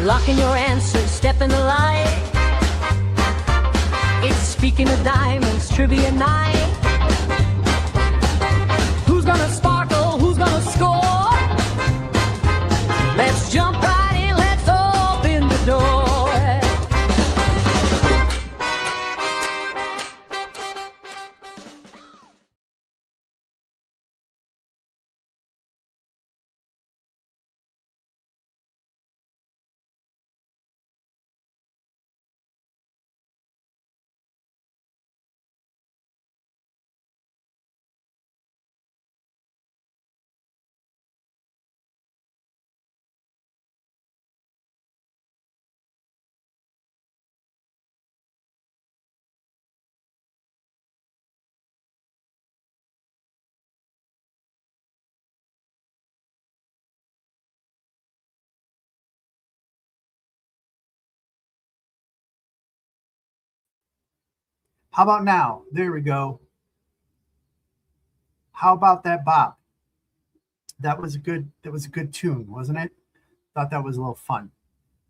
Lock in your answers, step in the light. It's Speaking of Diamonds Trivia Night. Who's gonna sparkle? Who's gonna score? Let's jump right in, let's open the door. How about now? There we go. How about that bop? That was a good tune, wasn't it? Thought that was a little fun.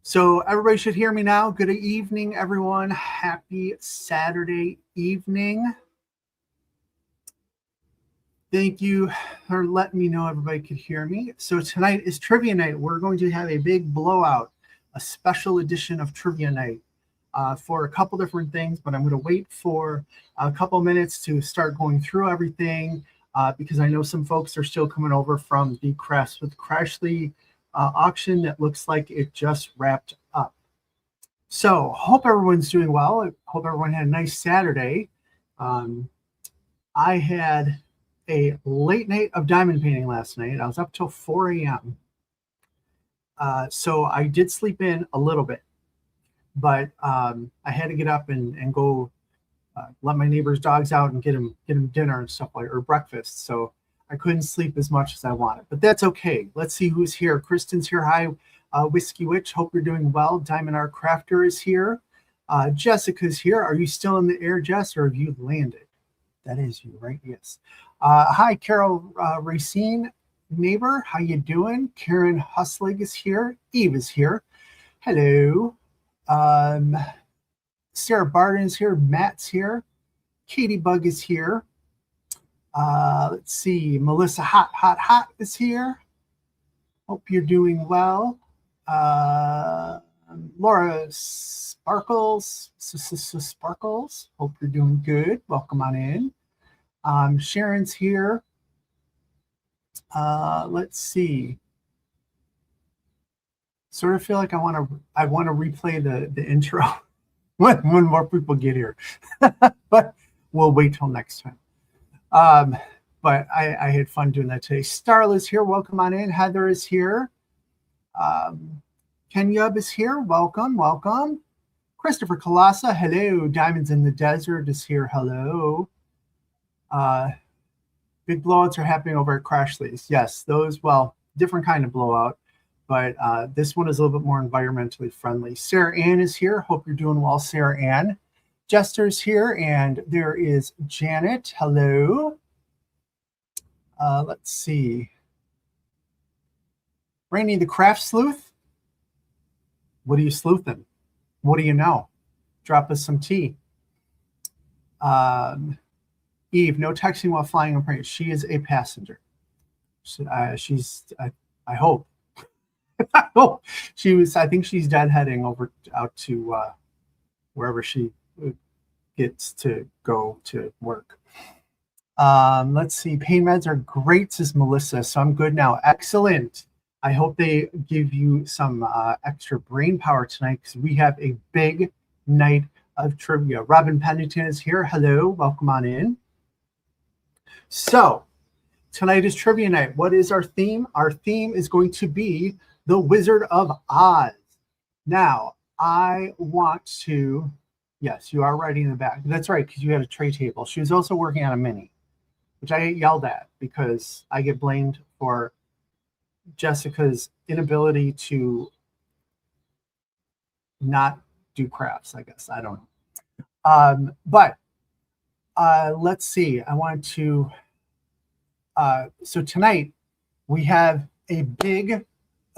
So everybody should hear me now. Good evening, everyone. Happy Saturday evening. Thank you for letting me know everybody could hear me. So tonight is Trivia Night. We're going to have a big blowout, a special edition of Trivia Night. For a couple different things, but I'm going to wait for a couple minutes to start going through everything because I know some folks are still coming over from the Crafts with Crashly auction that looks like it just wrapped up. So hope everyone's doing well. I hope everyone had a nice Saturday. I had a late night of diamond painting last night. I was up till 4 a.m. So I did sleep in a little bit. But I had to get up and go let my neighbor's dogs out and get them dinner and stuff or breakfast. So I couldn't sleep as much as I wanted, but that's okay. Let's see who's here. Kristen's here. Hi, Whiskey Witch. Hope you're doing well. Diamond Art Crafter is here. Jessica's here. Are you still in the air, Jess, or have you landed? That is you, right? Yes. Hi, Carol Racine, neighbor. How you doing? Karen Huslig is here. Eve is here. Hello. Sarah Barden is here. Matt's here. Katie Bug is here. Let's see. Melissa Hot is here. Hope you're doing well. Laura Sparkles. Sparkles. Hope you're doing good. Welcome on in. Sharon's here. Let's see. Sort of feel like I want to replay the intro when more people get here, but we'll wait till next time. But I had fun doing that today. Starla's here. Welcome on in. Heather is here. Kenyub is here. Welcome. Christopher Kalasa. Hello. Diamonds in the Desert is here. Hello. Big blowouts are happening over at Crashly's. Yes, those, well, different kind of blowout. But this one is a little bit more environmentally friendly. Sarah Ann is here. Hope you're doing well, Sarah Ann. Jester's here, and there is Janet. Hello. Let's see. Rainy the Craft Sleuth. What are you sleuthing? What do you know? Drop us some tea. Eve, no texting while flying on plane. She is a passenger. I hope. I think she's deadheading out to wherever she gets to go to work. Let's see. Pain meds are great, says Melissa. So I'm good now. Excellent. I hope they give you some extra brain power tonight because we have a big night of trivia. Robin Pennington is here. Hello. Welcome on in. So tonight is trivia night. What is our theme? Our theme is going to be The Wizard of Oz. Now, I want to, yes, you are writing in the back. That's right, because you had a tray table. She was also working on a mini, which I get yelled at because I get blamed for Jessica's inability to not do crafts, I guess. I don't know. But let's see. I wanted to, so tonight we have a big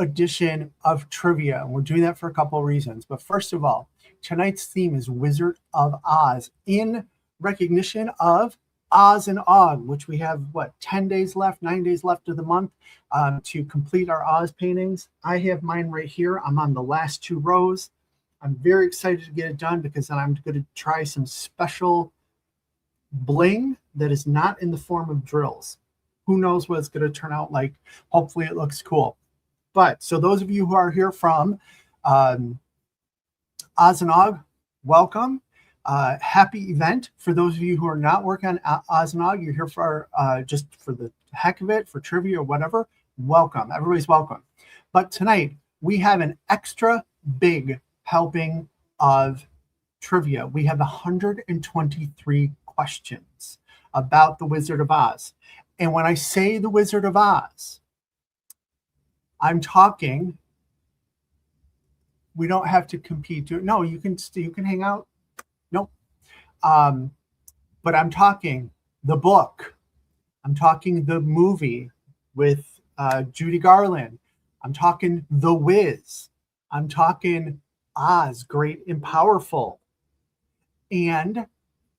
edition of trivia. And we're doing that for a couple of reasons. But first of all, tonight's theme is Wizard of Oz in recognition of Oz and Og, which we have, 10 days left, 9 days left of the month to complete our Oz paintings. I have mine right here. I'm on the last 2 rows. I'm very excited to get it done because then I'm going to try some special bling that is not in the form of drills. Who knows what it's going to turn out like? Hopefully it looks cool. But so those of you who are here from Oz and Og, welcome. Happy event. For those of you who are not working on Oz and Og, you're here for just for the heck of it, for trivia or whatever, welcome. Everybody's welcome. But tonight we have an extra big helping of trivia. We have 123 questions about the Wizard of Oz. And when I say the Wizard of Oz, I'm talking, we don't have to compete. No, you can hang out. Nope. But I'm talking the book. I'm talking the movie with Judy Garland. I'm talking The Wiz. I'm talking Oz, Great and Powerful, and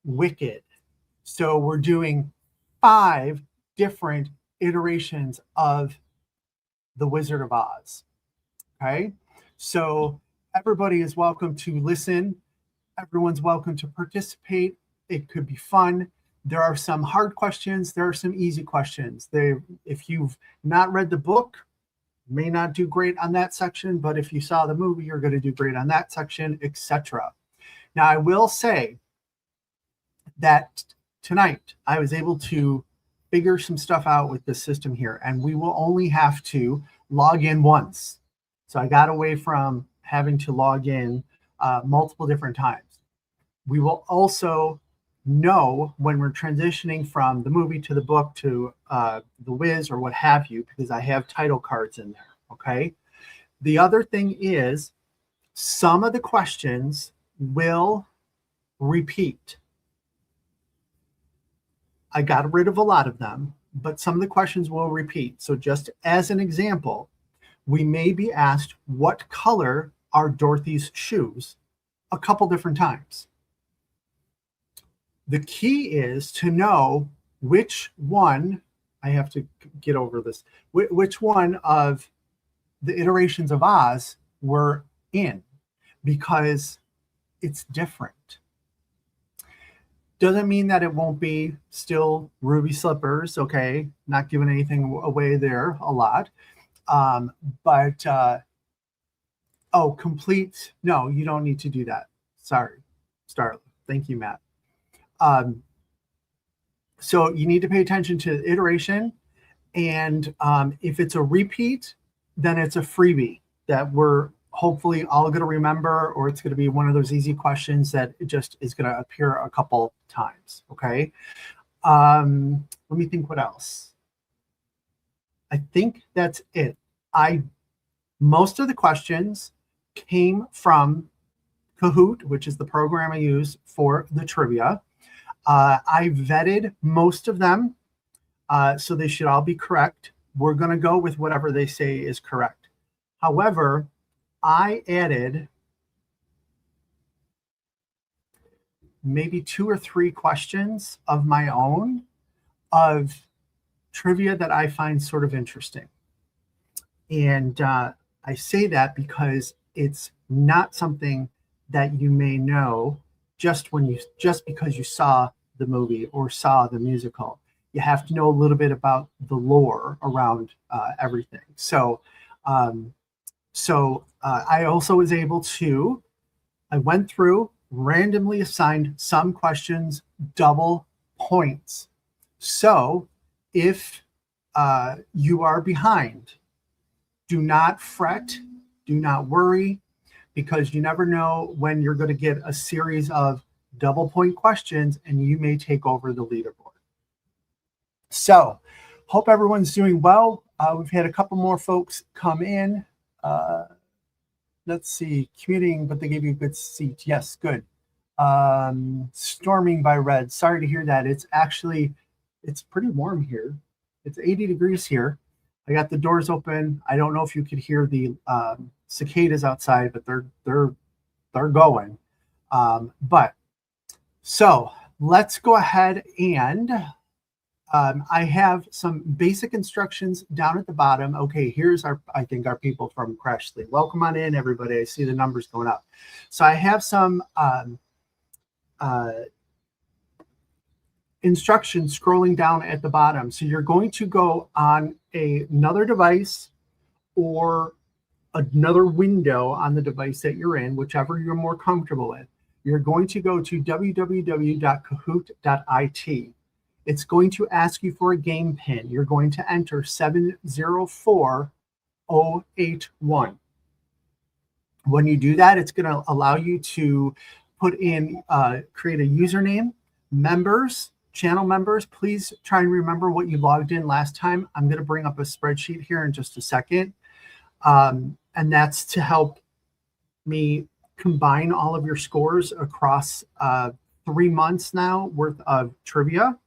Wicked. So we're doing 5 different iterations of the Wizard of Oz. Okay, so everybody is welcome to listen. Everyone's welcome to participate. It could be fun. There are some hard questions. There are some easy questions. If you've not read the book, may not do great on that section, but if you saw the movie, you're going to do great on that section, etc. Now, I will say that tonight I was able to figure some stuff out with the system here, and we will only have to log in once. So I got away from having to log in multiple different times. We will also know when we're transitioning from the movie to the book to The Wiz or what have you, because I have title cards in there, okay? The other thing is some of the questions will repeat. I got rid of a lot of them, but some of the questions will repeat. So just as an example, we may be asked, what color are Dorothy's shoes? A couple different times. The key is to know which one, I have to get over this, which one of the iterations of Oz we're in, because it's different. Doesn't mean that it won't be still ruby slippers, okay? Not giving anything away there a lot. Complete, no, you don't need to do that. Sorry, Starla. Thank you, Matt. So you need to pay attention to iteration, and if it's a repeat, then it's a freebie that we're hopefully all going to remember, or it's going to be one of those easy questions that just is going to appear a couple times, okay? Let me think what else. I think that's it. Most of the questions came from Kahoot, which is the program I use for the trivia. I vetted most of them, so they should all be correct. We're going to go with whatever they say is correct. However, I added maybe 2 or 3 questions of my own of trivia that I find sort of interesting. And I say that because it's not something that you may know just because you saw the movie or saw the musical. You have to know a little bit about the lore around everything. So I also was able to, I went through, randomly assigned some questions double points. So if you are behind, do not fret, do not worry, because you never know when you're going to get a series of double point questions and you may take over the leaderboard. So hope everyone's doing well. We've had a couple more folks come in. Let's see, commuting, but they gave you a good seat. Yes, good. Storming by Red. Sorry to hear that. It's pretty warm here. It's 80 degrees here. I got the doors open. I don't know if you could hear the cicadas outside, but they're going. But so let's go ahead and I have some basic instructions down at the bottom. Okay, here's I think our people from Crash Sleep. Welcome on in, everybody. I see the numbers going up. So I have some instructions scrolling down at the bottom. So you're going to go on another device or another window on the device that you're in, whichever you're more comfortable with. You're going to go to www.kahoot.it. It's going to ask you for a game pin. You're going to enter 704081. When you do that, it's going to allow you to put in, create a username, members, channel members. Please try and remember what you logged in last time. I'm going to bring up a spreadsheet here in just a second. And that's to help me combine all of your scores across 3 months now worth of trivia.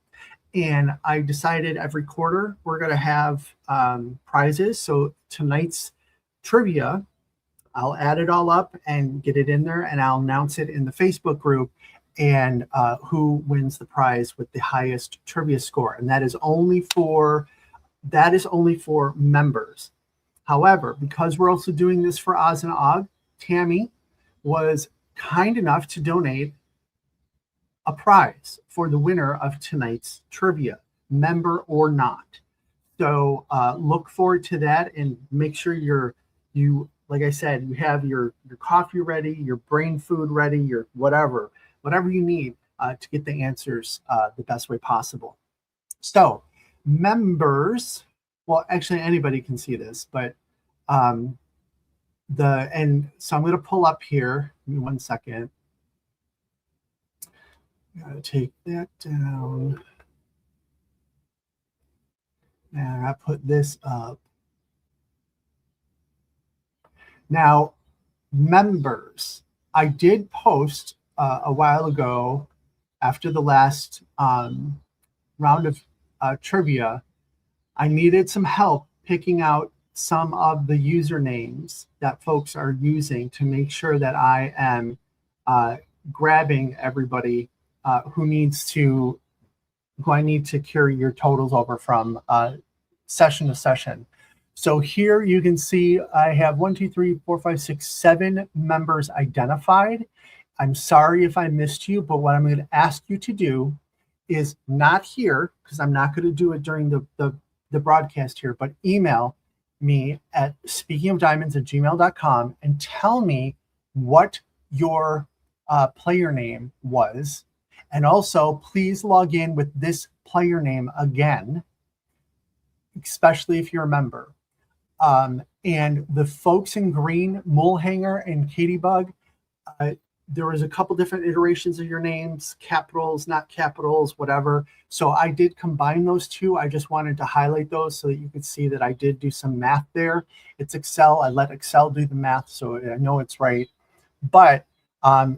And I decided every quarter we're going to have prizes. So tonight's trivia, I'll add it all up and get it in there, and I'll announce it in the Facebook group and who wins the prize with the highest trivia score. And that is only for members. However, because we're also doing this for Oz and Og, Tammy was kind enough to donate a prize for the winner of tonight's trivia, member or not. So look forward to that, and make sure you like I said, you have your coffee ready, your brain food ready, your whatever you need to get the answers the best way possible. So members, well, actually anybody can see this, but so I'm going to pull up here. Give me 1 second. Gotta take that down. And I put this up. Now, members, I did post a while ago after the last round of trivia. I needed some help picking out some of the usernames that folks are using to make sure that I am grabbing everybody who I need to carry your totals over from session to session. So here you can see I have 1, 2, 3, 4, 5, 6, 7 members identified. I'm sorry if I missed you, but what I'm going to ask you to do is not here, because I'm not going to do it during the broadcast here, but email me at speakingofdiamonds@gmail.com and tell me what your player name was. And also, please log in with this player name again, especially if you're a member. And the folks in green, Molehanger and Katybug, there was a couple different iterations of your names, capitals, not capitals, whatever. So I did combine those two. I just wanted to highlight those so that you could see that I did do some math there. It's Excel. I let Excel do the math, so I know it's right. But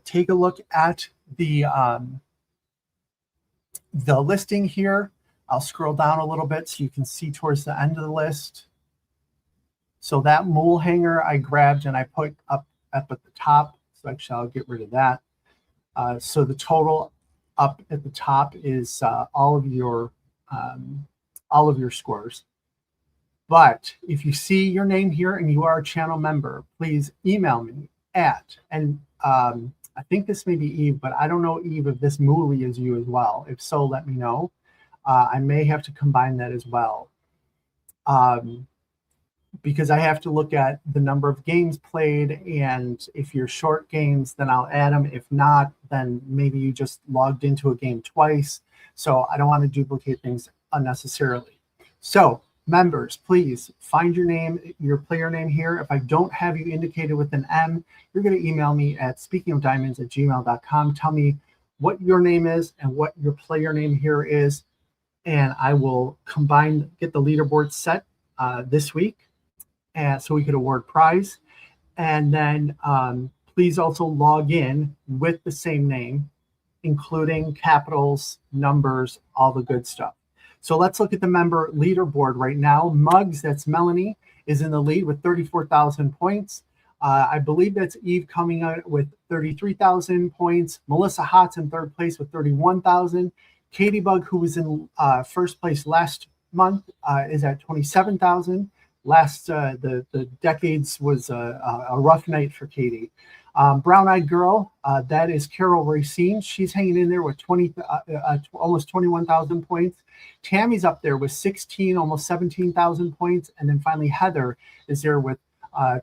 take a look at the listing here. I'll scroll down a little bit so you can see towards the end of the list. So that Molehanger I grabbed and I put up at the top. So actually I'll get rid of that. So the total up at the top is all of your scores. But if you see your name here and you are a channel member, please email me at, and I think this may be Eve, but I don't know, Eve, if this Mooley is you as well. If so, let me know. I may have to combine that as well. Because I have to look at the number of games played, and if you're short games, then I'll add them. If not, then maybe you just logged into a game twice. So I don't want to duplicate things unnecessarily. So members, please find your name, your player name here. If I don't have you indicated with an M, you're going to email me at speakingofdiamonds@gmail.com. Tell me what your name is and what your player name here is, and I will get the leaderboard set this week, and so we could award prize. And then please also log in with the same name, including capitals, numbers, all the good stuff. So let's look at the member leaderboard right now. Muggs, that's Melanie, is in the lead with 34,000 points. I believe that's Eve coming out with 33,000 points. Melissa Hott's in third place with 31,000. Katie Bug, who was in first place last month, is at 27,000. The decades was a rough night for Katie. Brown Eyed Girl, that is Carol Racine. She's hanging in there with almost 21,000 points. Tammy's up there with 16, almost 17,000 points. And then finally Heather is there with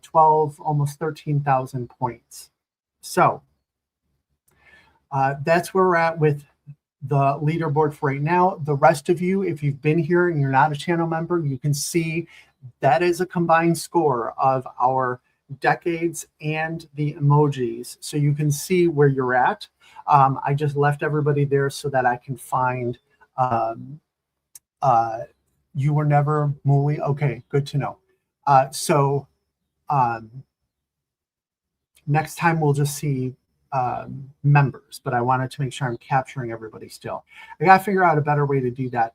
12, almost 13,000 points. So that's where we're at with the leaderboard for right now. The rest of you, if you've been here and you're not a channel member, you can see that is a combined score of our decades and the emojis. So you can see where you're at. I just left everybody there so that I can find You Were Never Mooly. Okay, good to know. Next time we'll just see members, but I wanted to make sure I'm capturing everybody still. I got to figure out a better way to do that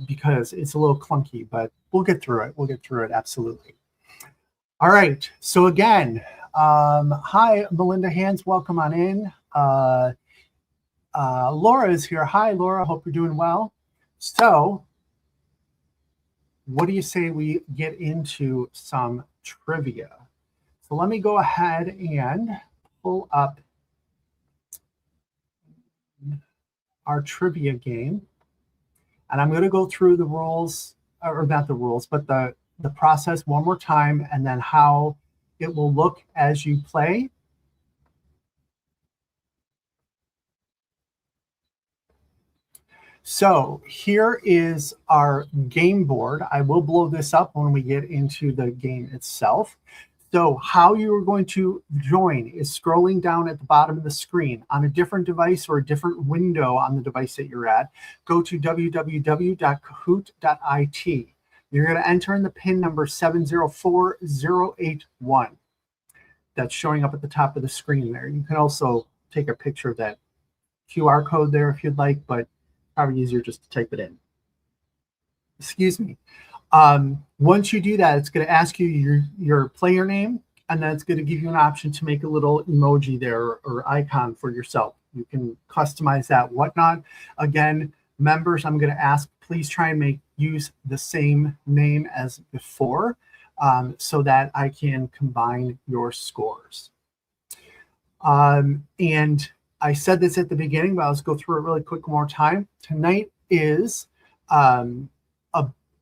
because it's a little clunky, but we'll get through it. We'll get through it, absolutely. All right, so again, hi, Melinda Hands, welcome on in. Laura is here. Hi, Laura, hope you're doing well. So what do you say we get into some trivia? So let me go ahead and pull up our trivia game. And I'm going to go through the rules, or not the rules, but the process one more time, and then how it will look as you play. So here is our game board. I will blow this up when we get into the game itself. So how you are going to join is scrolling down at the bottom of the screen on a different device or a different window on the device that you're at. Go to www.kahoot.it. You're going to enter in the PIN number 704081. That's showing up at the top of the screen there. You can also take a picture of that QR code there if you'd like, but probably easier just to type it in. Excuse me. Once you do that, it's going to ask you your player name, and then it's going to give you an option to make a little emoji there or icon for yourself. You can customize that, whatnot. Again, members, I'm going to ask, please try and use the same name as before so that I can combine your scores. And I said this at the beginning, but let's go through it really quick one more time. Tonight is a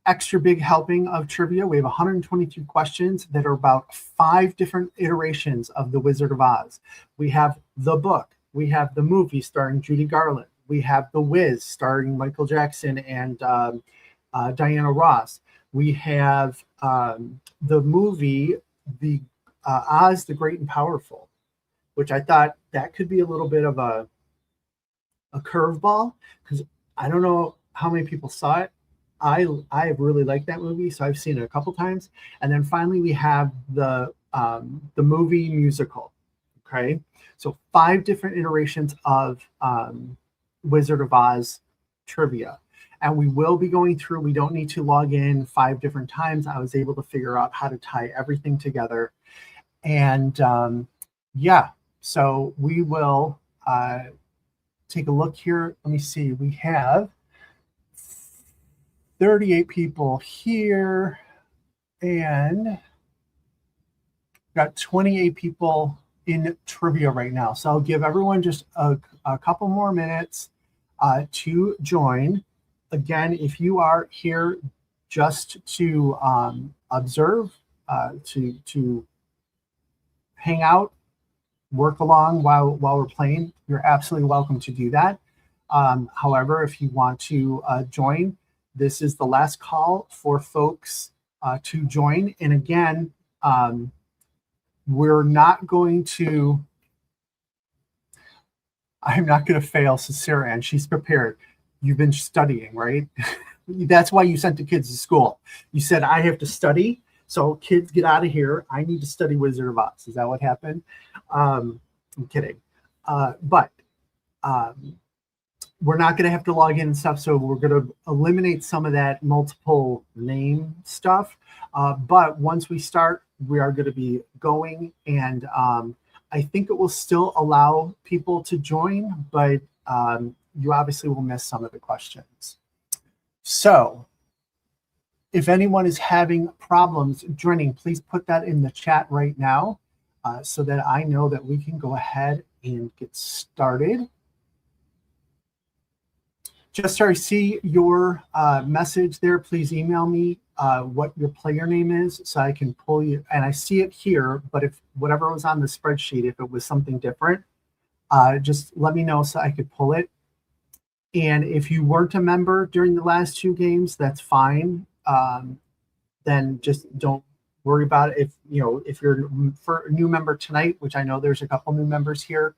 extra big helping of trivia. We have 122 questions that are about 5 different iterations of The Wizard of Oz. We have the book. We have the movie starring Judy Garland. We have The Wiz starring Michael Jackson and Diana Ross. We have the movie, Oz the Great and Powerful, which I thought that could be a little bit of a curveball because I don't know how many people saw it. I really like that movie, so I've seen it a couple times. And then finally, we have the movie musical. Okay, so 5 different iterations of Wizard of Oz trivia, and we will be going through. We don't need to log in 5 different times. I was able to figure out how to tie everything together, and yeah. So we will take a look here. Let me see. We have 38 people here and got 28 people in trivia right now. So I'll give everyone just a couple more minutes to join. Again, if you are here just to observe, to hang out, work along while we're playing, you're absolutely welcome to do that. However, if you want to join, this is the last call for folks to join. And again, we're not going to, I'm not going to fail, so Sarah Ann, she's prepared. You've been studying, right? That's why you sent the kids to school. You said, I have to study, so kids, get out of here. I need to study Wizard of Oz. Is that what happened? I'm kidding. But we're not going to have to log in and stuff, so we're going to eliminate some of that multiple name stuff. But once we start, we are going to be going, and I think it will still allow people to join, but you obviously will miss some of the questions. So if anyone is having problems joining, please put that in the chat right now so that I know that we can go ahead and get started. Jester, I see your message there. Please email me what your player name is so I can pull you. And I see it here, but if whatever was on the spreadsheet, if it was something different, just let me know so I could pull it. And if you weren't a member during the last 2 games, that's fine. Then just don't worry about it. If you're a new member tonight, which I know there's a couple new members here,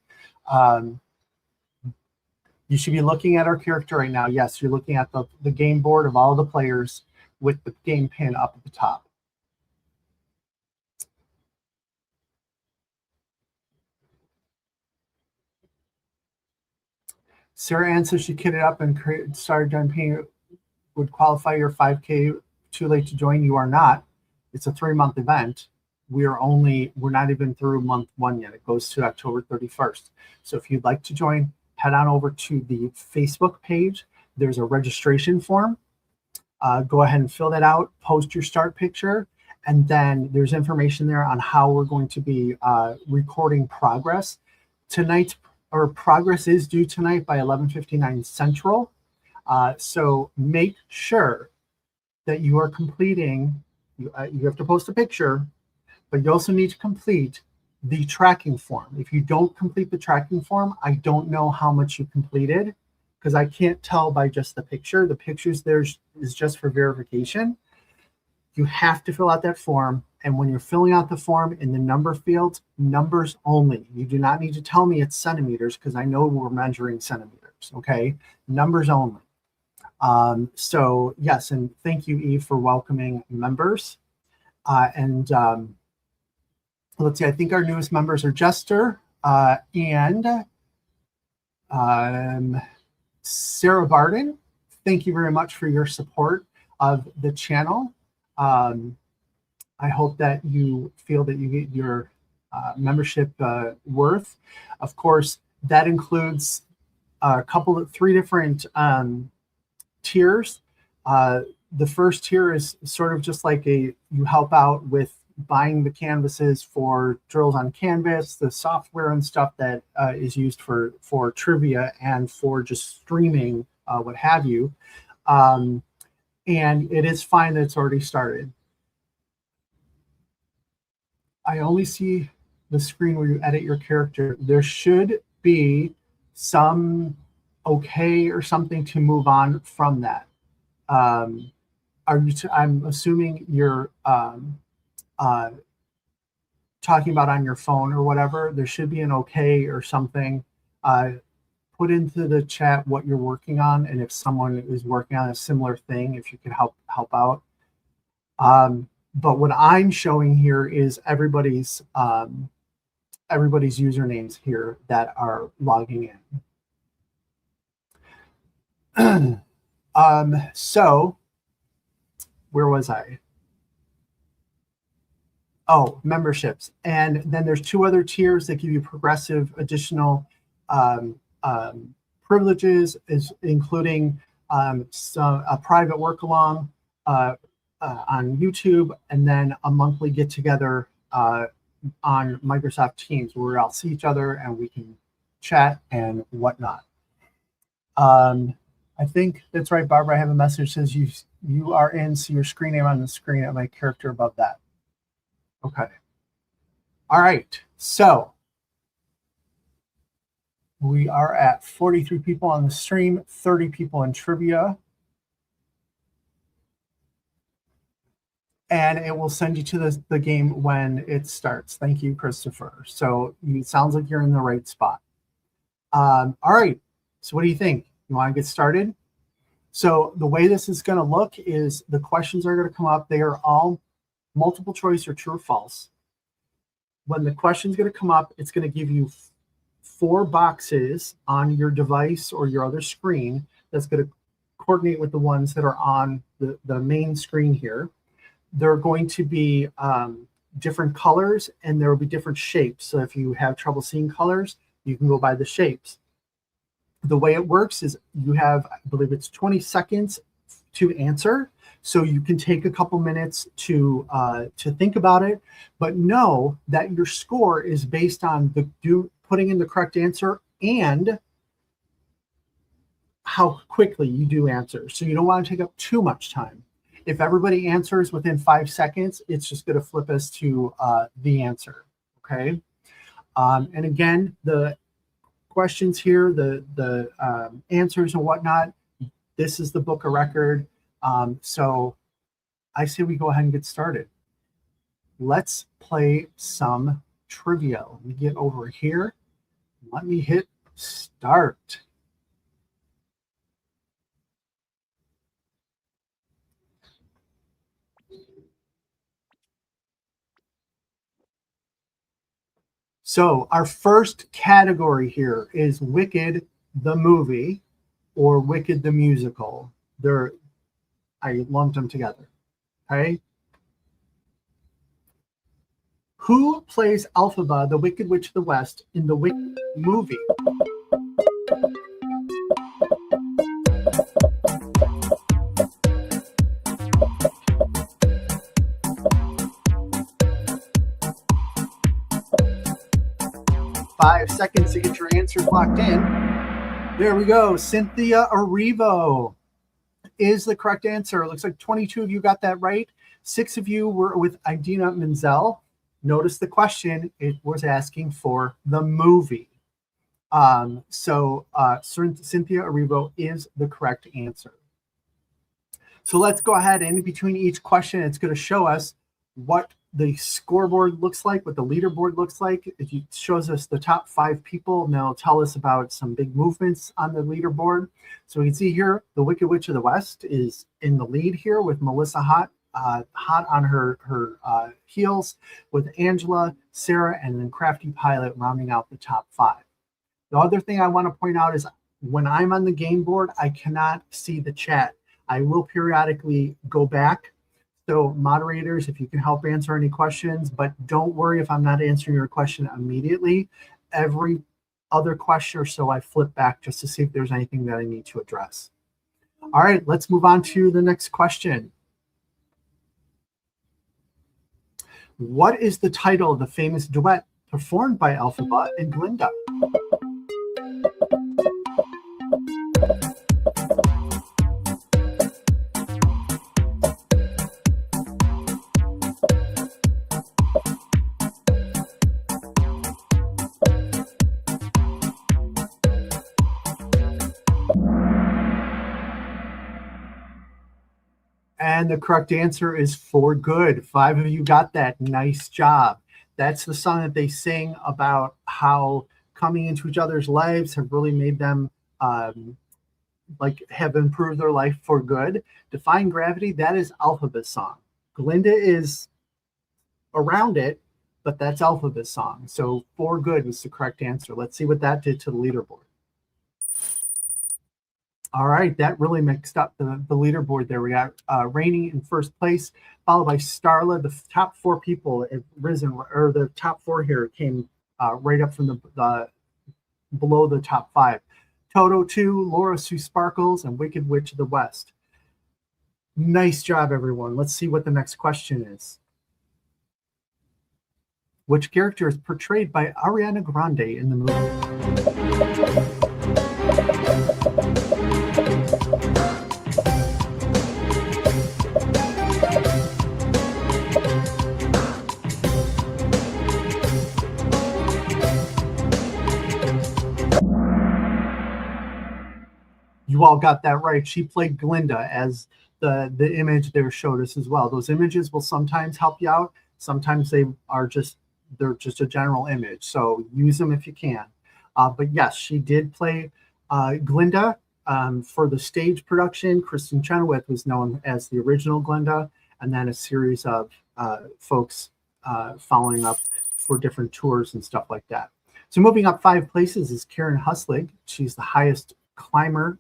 you should be looking at our character right now. Yes, you're looking at the game board of all the players with the game pin up at the top. Sarah Ann says she kitted up and started doing painting. Would qualify your 5K. Too late to join. You are not. It's a 3-month event. We're not even through month 1 yet. It goes to October 31st. So if you'd like to join, head on over to the Facebook page. There's a registration form. Go ahead and fill that out, post your start picture, and then there's information there on how we're going to be recording progress. Progress is due tonight by 11:59 Central. So make sure that you are completing, you have to post a picture, but you also need to complete the tracking form. If you don't complete the tracking form, I don't know how much you completed because I can't tell by just the picture. The pictures there is just for verification. You have to fill out that form. And when you're filling out the form in the number field, numbers only. You do not need to tell me it's centimeters because I know we're measuring centimeters, okay? Numbers only. So yes, and thank you, Eve, for welcoming members. Let's see, I think our newest members are Jester and Sarah Barden. Thank you very much for your support of the channel. I hope that you feel that you get your membership worth. Of course, that includes 3 different tiers. The first tier is sort of just like you help out with buying the canvases for Drills on Canvas, the software and stuff that is used for trivia and for just streaming, what have you. And it is fine that it's already started. I only see the screen where you edit your character. There should be some okay or something to move on from that. I'm assuming you're talking about on your phone or whatever. There should be an okay or something. Put into the chat what you're working on, and if someone is working on a similar thing, if you could help out. But what I'm showing here is everybody's usernames here that are logging in. So where was I? Oh, memberships. And then there's 2 other tiers that give you progressive additional privileges, including a private work along on YouTube, and then a monthly get together on Microsoft Teams where I'll see each other and we can chat and whatnot. I think that's right, Barbara. I have a message that says you are in, see your screen name on the screen at my character above that. Okay. All right. So we are at 43 people on the stream, 30 people in trivia. And it will send you to the game when it starts. Thank you, Christopher. So it sounds like you're in the right spot. All right. So what do you think? You want to get started? So the way this is going to look is the questions are going to come up. They are all multiple choice or true or false. When the question is going to come up, it's going to give you 4 boxes on your device or your other screen that's going to coordinate with the ones that are on the main screen here. They're going to be different colors, and there will be different shapes. So if you have trouble seeing colors, you can go by the shapes. The way it works is you have, I believe it's 20 seconds to answer. So you can take a couple minutes to think about it, but know that your score is based on putting in the correct answer and how quickly you do answer. So you don't want to take up too much time. If everybody answers within 5 seconds, it's just going to flip us to the answer. Okay. And again, the questions here, the answers and whatnot, this is the book of record. So I say we go ahead and get started. Let's play some trivia. Let me get over here. Let me hit start. So our first category here is Wicked the movie or Wicked the musical. I lumped them together. Okay. Who plays Elphaba, the Wicked Witch of the West, in the Wicked movie? Five seconds to get your answers locked in. There we go. Cynthia Erivo is the correct answer. It looks like 22 of you got that right. 6 of you were with Idina Menzel. Notice the question, it was asking for the movie. So Cynthia Erivo is the correct answer. So let's go ahead, and in between each question, it's going to show us what the scoreboard looks like, what the leaderboard looks like. It shows us the top 5 people, and they'll tell us about some big movements on the leaderboard. So we can see here, the Wicked Witch of the West is in the lead here with Melissa Hott on her heels, with Angela, Sarah, and then Crafty Pilot rounding out the top 5. The other thing I want to point out is when I'm on the game board, I cannot see the chat. I will periodically go back. So moderators, if you can help answer any questions, but don't worry if I'm not answering your question immediately. Every other question or so, I flip back just to see if there's anything that I need to address. All right, let's move on to the next question. What is the title of the famous duet performed by Elphaba and Glinda? And the correct answer is For Good. 5 of you got that. Nice job. That's the song that they sing about how coming into each other's lives have really made them have improved their life for good. Defying Gravity, that is Elphaba's song. Glinda is around it, but that's Elphaba's song. So For Good was the correct answer. Let's see what that did to the leaderboard. All right, that really mixed up the leaderboard there. We got Rainy in first place, followed by Starla. The top 4 people have risen, or the top 4 here came right up from the below the top 5. Toto 2, Laura Sue Sparkles, and Wicked Witch of the West. Nice job, everyone. Let's see what the next question is. Which character is portrayed by Ariana Grande in the movie? You all got that right. She played Glinda, as the image there showed us as well. Those images will sometimes help you out. Sometimes they're just a general image. So use them if you can. But yes, she did play Glinda for the stage production. Kristen Chenoweth was known as the original Glinda, and then a series of folks following up for different tours and stuff like that. So moving up 5 places is Karen Huslig. She's the highest climber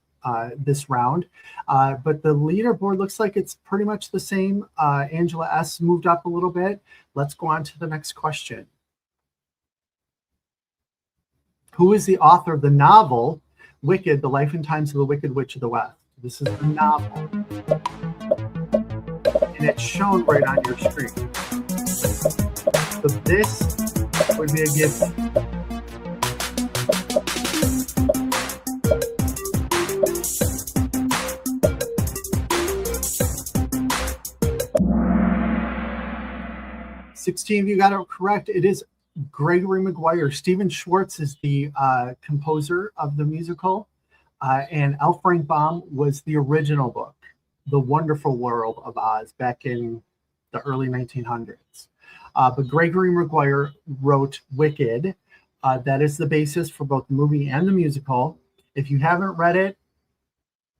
this round. But the leaderboard looks like it's pretty much the same. Angela S. moved up a little bit. Let's go on to the next question. Who is the author of the novel Wicked, The Life and Times of the Wicked Witch of the West? This is the novel. And it's shown right on your screen. So this would be a gift. $16 of you got it correct. It is Gregory Maguire. Stephen Schwartz is the composer of the musical, and L. Frank Baum was the original book, The Wonderful World of Oz, back in the early 1900s. But Gregory Maguire wrote Wicked. That is the basis for both the movie and the musical. If you haven't read it,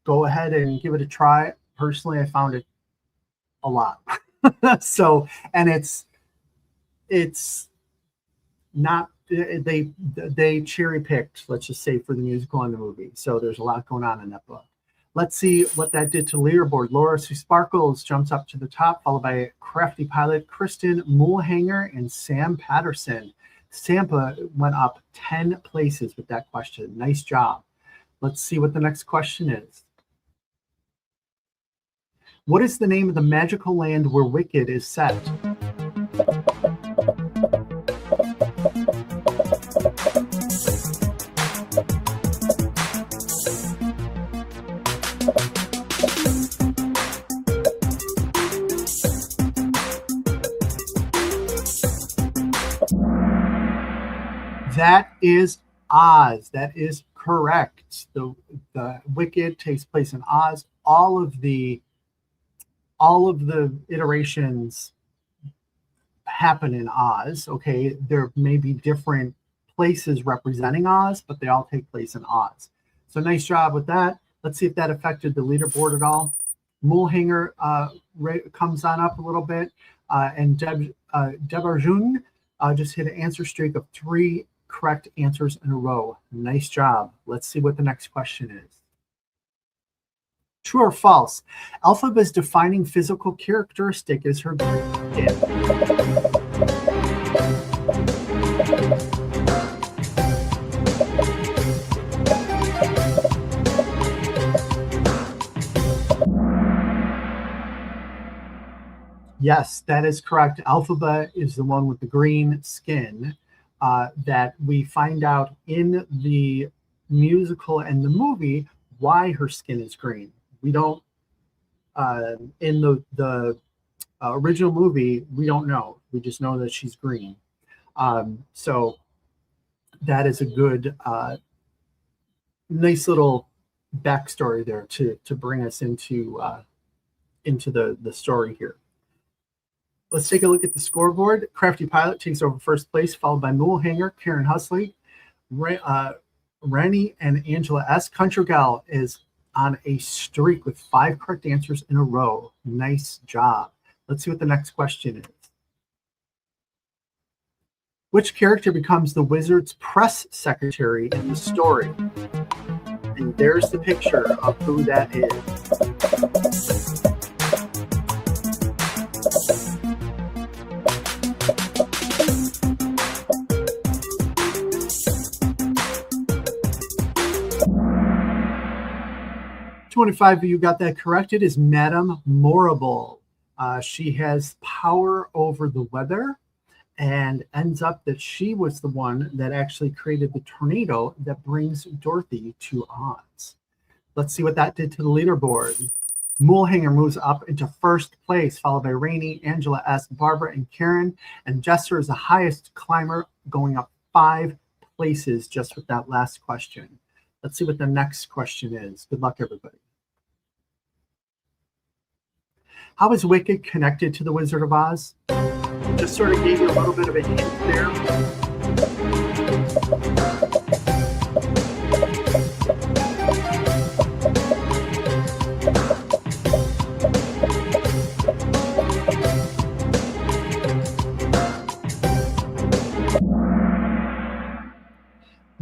go ahead and give it a try. Personally, I found it a lot. So, and it's not, they cherry picked, let's just say, for the musical and the movie. So there's a lot going on in that book. Let's see what that did to leaderboard. Laura Sue Sparkles jumps up to the top, followed by Crafty Pilot, Kristen Mulhanger, and Sam Patterson. Sampa went up 10 places with that question. Nice job. Let's see what the next question is. What is the name of the magical land where Wicked is set? That is Oz. That is correct. The Wicked takes place in Oz. All of the iterations happen in Oz. Okay, there may be different places representing Oz, but they all take place in Oz. So nice job with that. Let's see if that affected the leaderboard at all. Mulhanger comes on up a little bit, and Debarjun just hit an answer streak of 3 correct answers in a row. Nice job. Let's see what the next question is. True or false? Elphaba's defining physical characteristic is her gift. Yes, that is correct. Elphaba is the one with the green skin that we find out in the musical and the movie why her skin is green. We don't, in the original movie, we don't know. We just know that she's green. So that is a good, nice little backstory there to bring us into the story here. Let's take a look at the scoreboard. Crafty Pilot takes over first place, followed by Mulhanger, Karen Huslig, Rennie, and Angela S. Country Gal is on a streak with 5 correct answers in a row. Nice job. Let's see what the next question is. Which character becomes the wizard's press secretary in the story? And there's the picture of who that is. $25 of you got that correct. It is Madame Morrible. She has power over the weather, and ends up that she was the one that actually created the tornado that brings Dorothy to Oz. Let's see what that did to the leaderboard. Mulhanger moves up into first place, followed by Rainey, Angela S., Barbara, and Karen. And Jester is the highest climber, going up 5 places just with that last question. Let's see what the next question is. Good luck, everybody. How is Wicked connected to the Wizard of Oz? Just sort of gave you a little bit of a hint there.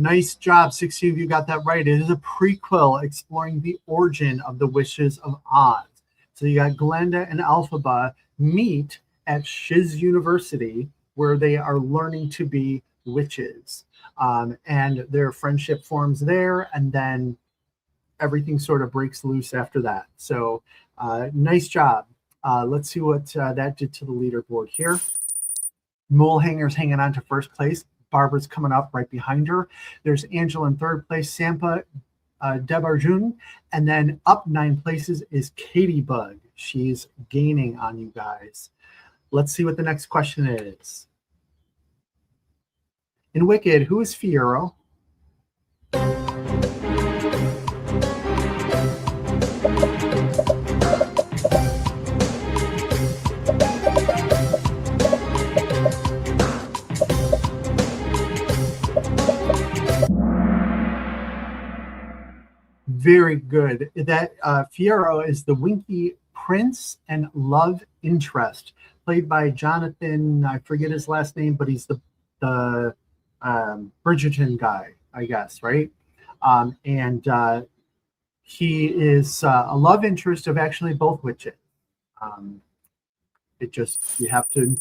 Nice job. 16 of you got that right. It is a prequel exploring the origin of the Witches of Oz. So you got Glenda and Elphaba meet at Shiz University, where they are learning to be witches. And their friendship forms there, and then everything sort of breaks loose after that. So nice job. Let's see what that did to the leaderboard here. Molehanger's hanging on to first place. Barbara's coming up right behind her. There's Angela in third place, Sampa Debarjun, and then up 9 places is Katie Bug. She's gaining on you guys. Let's see what the next question is. In Wicked, who is Fiyero? Very good. That Fiyero is the Winky Prince and love interest, played by Jonathan. I forget his last name, but he's the Bridgerton guy, I guess, right? And he is a love interest of actually both witches. It just, you have to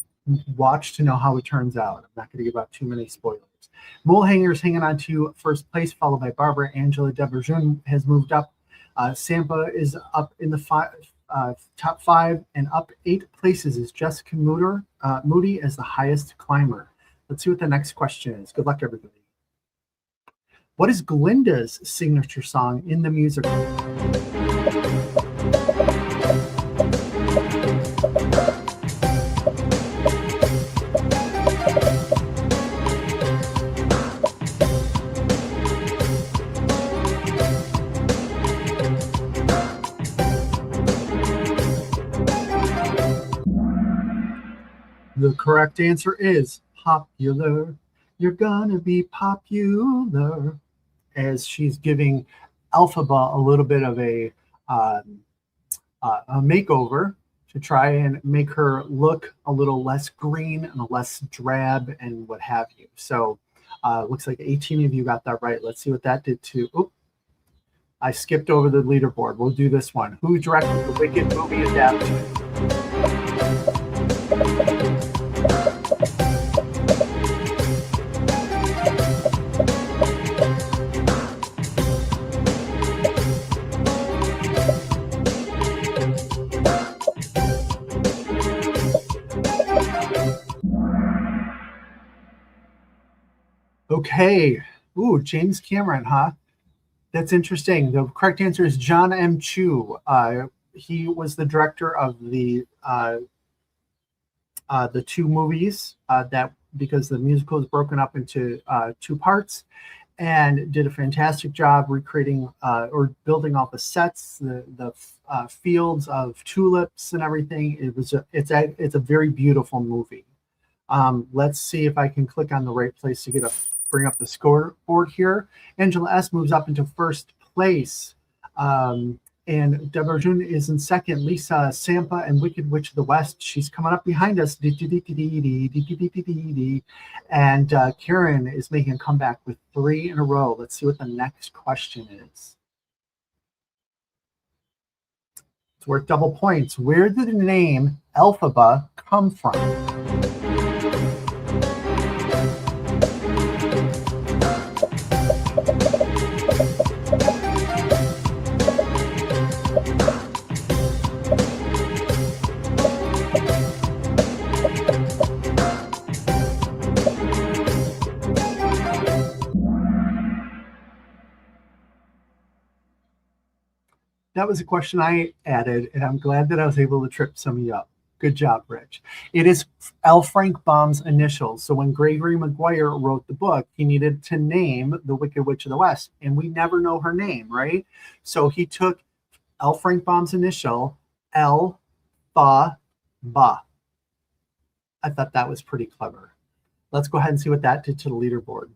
watch to know how it turns out. I'm not going to give out too many spoilers. Molehanger's hanging on to first place, followed by Barbara. Angela Debarjun has moved up. Sampa is up in the top 5, and up 8 places is Jessica Moody as the highest climber. Let's see what the next question is. Good luck, everybody. What is Glinda's signature song in the musical? The correct answer is Popular. You're gonna be popular. As she's giving Elphaba a little bit of a makeover to try and make her look a little less green and less drab and what have you. So looks like 18 of you got that right. Let's see what that did to. Oop, I skipped over the leaderboard. We'll do this one. Who directed the Wicked movie adaptation? Okay. Ooh, James Cameron, huh? That's interesting. The correct answer is John M. Chu. He was the director of the 2 movies that, because the musical is broken up into 2 parts, and did a fantastic job recreating or building all the sets, the fields of tulips and everything. It's a very beautiful movie. Let's see if I can click on the right place to bring up the scoreboard here. Angela S. moves up into first place. And Debarjun is in second. Lisa Sampa and Wicked Witch of the West. She's coming up behind us. And Karen is making a comeback with 3 in a row. Let's see what the next question is. It's worth double points. Where did the name Elphaba come from? That was a question I added, and I'm glad that I was able to trip some of you up. Good job, Rich. It is L. Frank Baum's initials. So when Gregory Maguire wrote the book, he needed to name the Wicked Witch of the West, and we never know her name, right? So he took L. Frank Baum's initial, L. Ba. I thought that was pretty clever. Let's go ahead and see what that did to the leaderboard.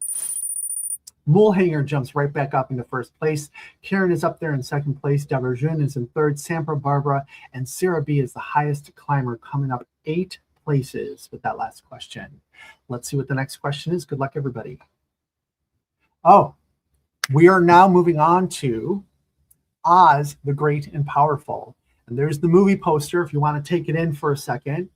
Molehanger jumps right back up into first place. Karen is up there in second place. Debarjun is in third. Sampa, Barbara, and Sarah B is the highest climber, coming up 8 places with that last question. Let's see what the next question is. Good luck, everybody. Oh, we are now moving on to Oz the Great and Powerful. And there's the movie poster if you want to take it in for a second.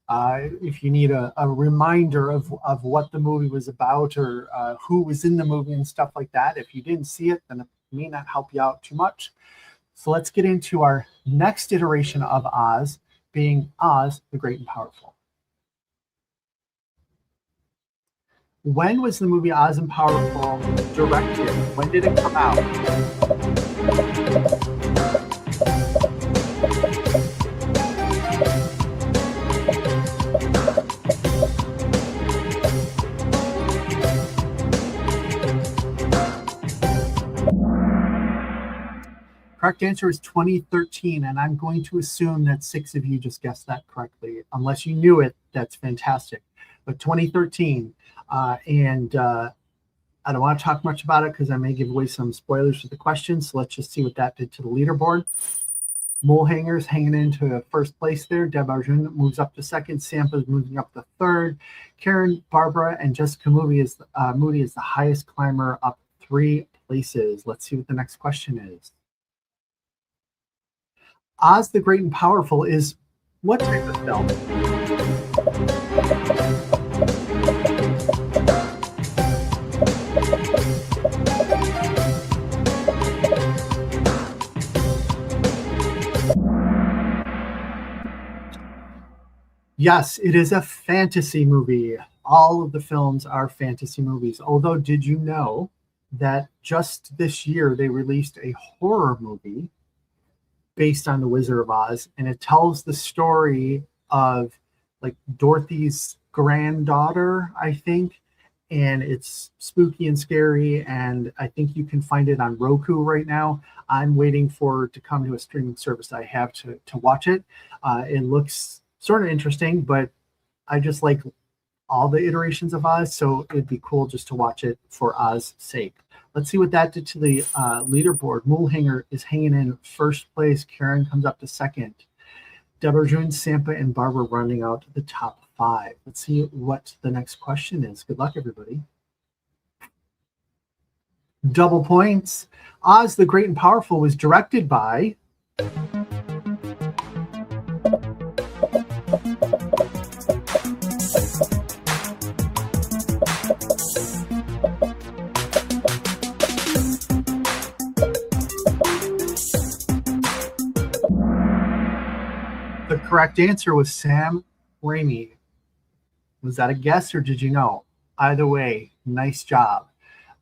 If you need a reminder of what the movie was about or who was in the movie and stuff like that. If you didn't see it, then it may not help you out too much. So let's get into our next iteration of Oz, being Oz the Great and Powerful. When was the movie Oz and Powerful directed? When did it come out? Correct answer is 2013, and I'm going to assume that 6 of you just guessed that correctly. Unless you knew it, that's fantastic. But 2013, and I don't want to talk much about it because I may give away some spoilers for the question, so let's just see what that did to the leaderboard. Mulhanger's hanging into first place there. Deb Arjun moves up to second. Sampa's moving up to third. Karen, Barbara, and Jessica Moody is the highest climber, up 3 places. Let's see what the next question is. Oz the Great and Powerful is what type of film? Yes, it is a fantasy movie. All of the films are fantasy movies. Although, did you know that just this year they released a horror movie based on The Wizard of Oz, and it tells the story of like Dorothy's granddaughter, I think, and it's spooky and scary, and I think you can find it on Roku right now. I'm waiting for it to come to a streaming service I have to watch it. It looks sort of interesting, but I just like all the iterations of Oz, so it'd be cool just to watch it for Oz's sake. Let's see what that did to the leaderboard. Mulhanger is hanging in first place. Karen comes up to second. Deborah June, Sampa, and Barbara rounding out the top 5. Let's see what the next question is. Good luck, everybody. Double points. Oz the Great and Powerful was directed by The correct answer was Sam Raimi. Was that a guess or did you know? Either way, nice job.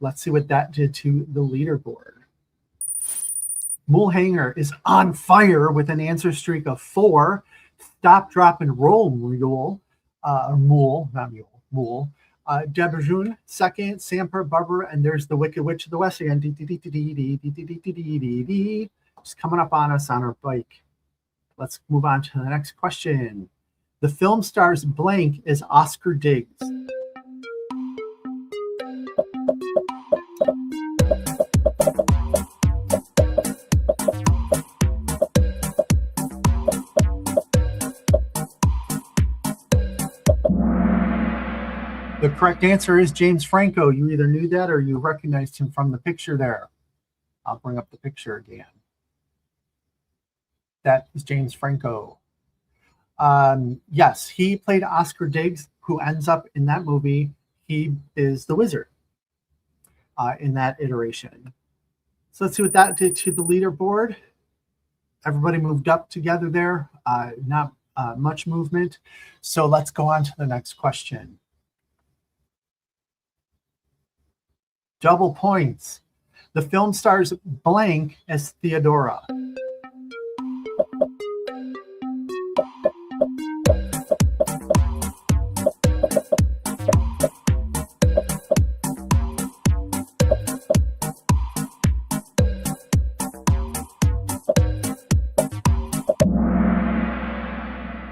Let's see what that did to the leaderboard. Mulhanger is on fire with an answer streak of 4. Stop, drop, and roll, Mule. Deborah June, second. Samper, Barbara, and there's the Wicked Witch of the West again. Just coming up on us on her bike. Let's move on to the next question. The film stars blank as Oscar Diggs. The correct answer is James Franco. You either knew that or you recognized him from the picture there. I'll bring up the picture again. That is James Franco. Yes, he played Oscar Diggs, who ends up in that movie. He is the wizard in that iteration. So let's see what that did to the leaderboard. Everybody moved up together there. Not much movement. So let's go on to the next question. Double points. The film stars blank as Theodora.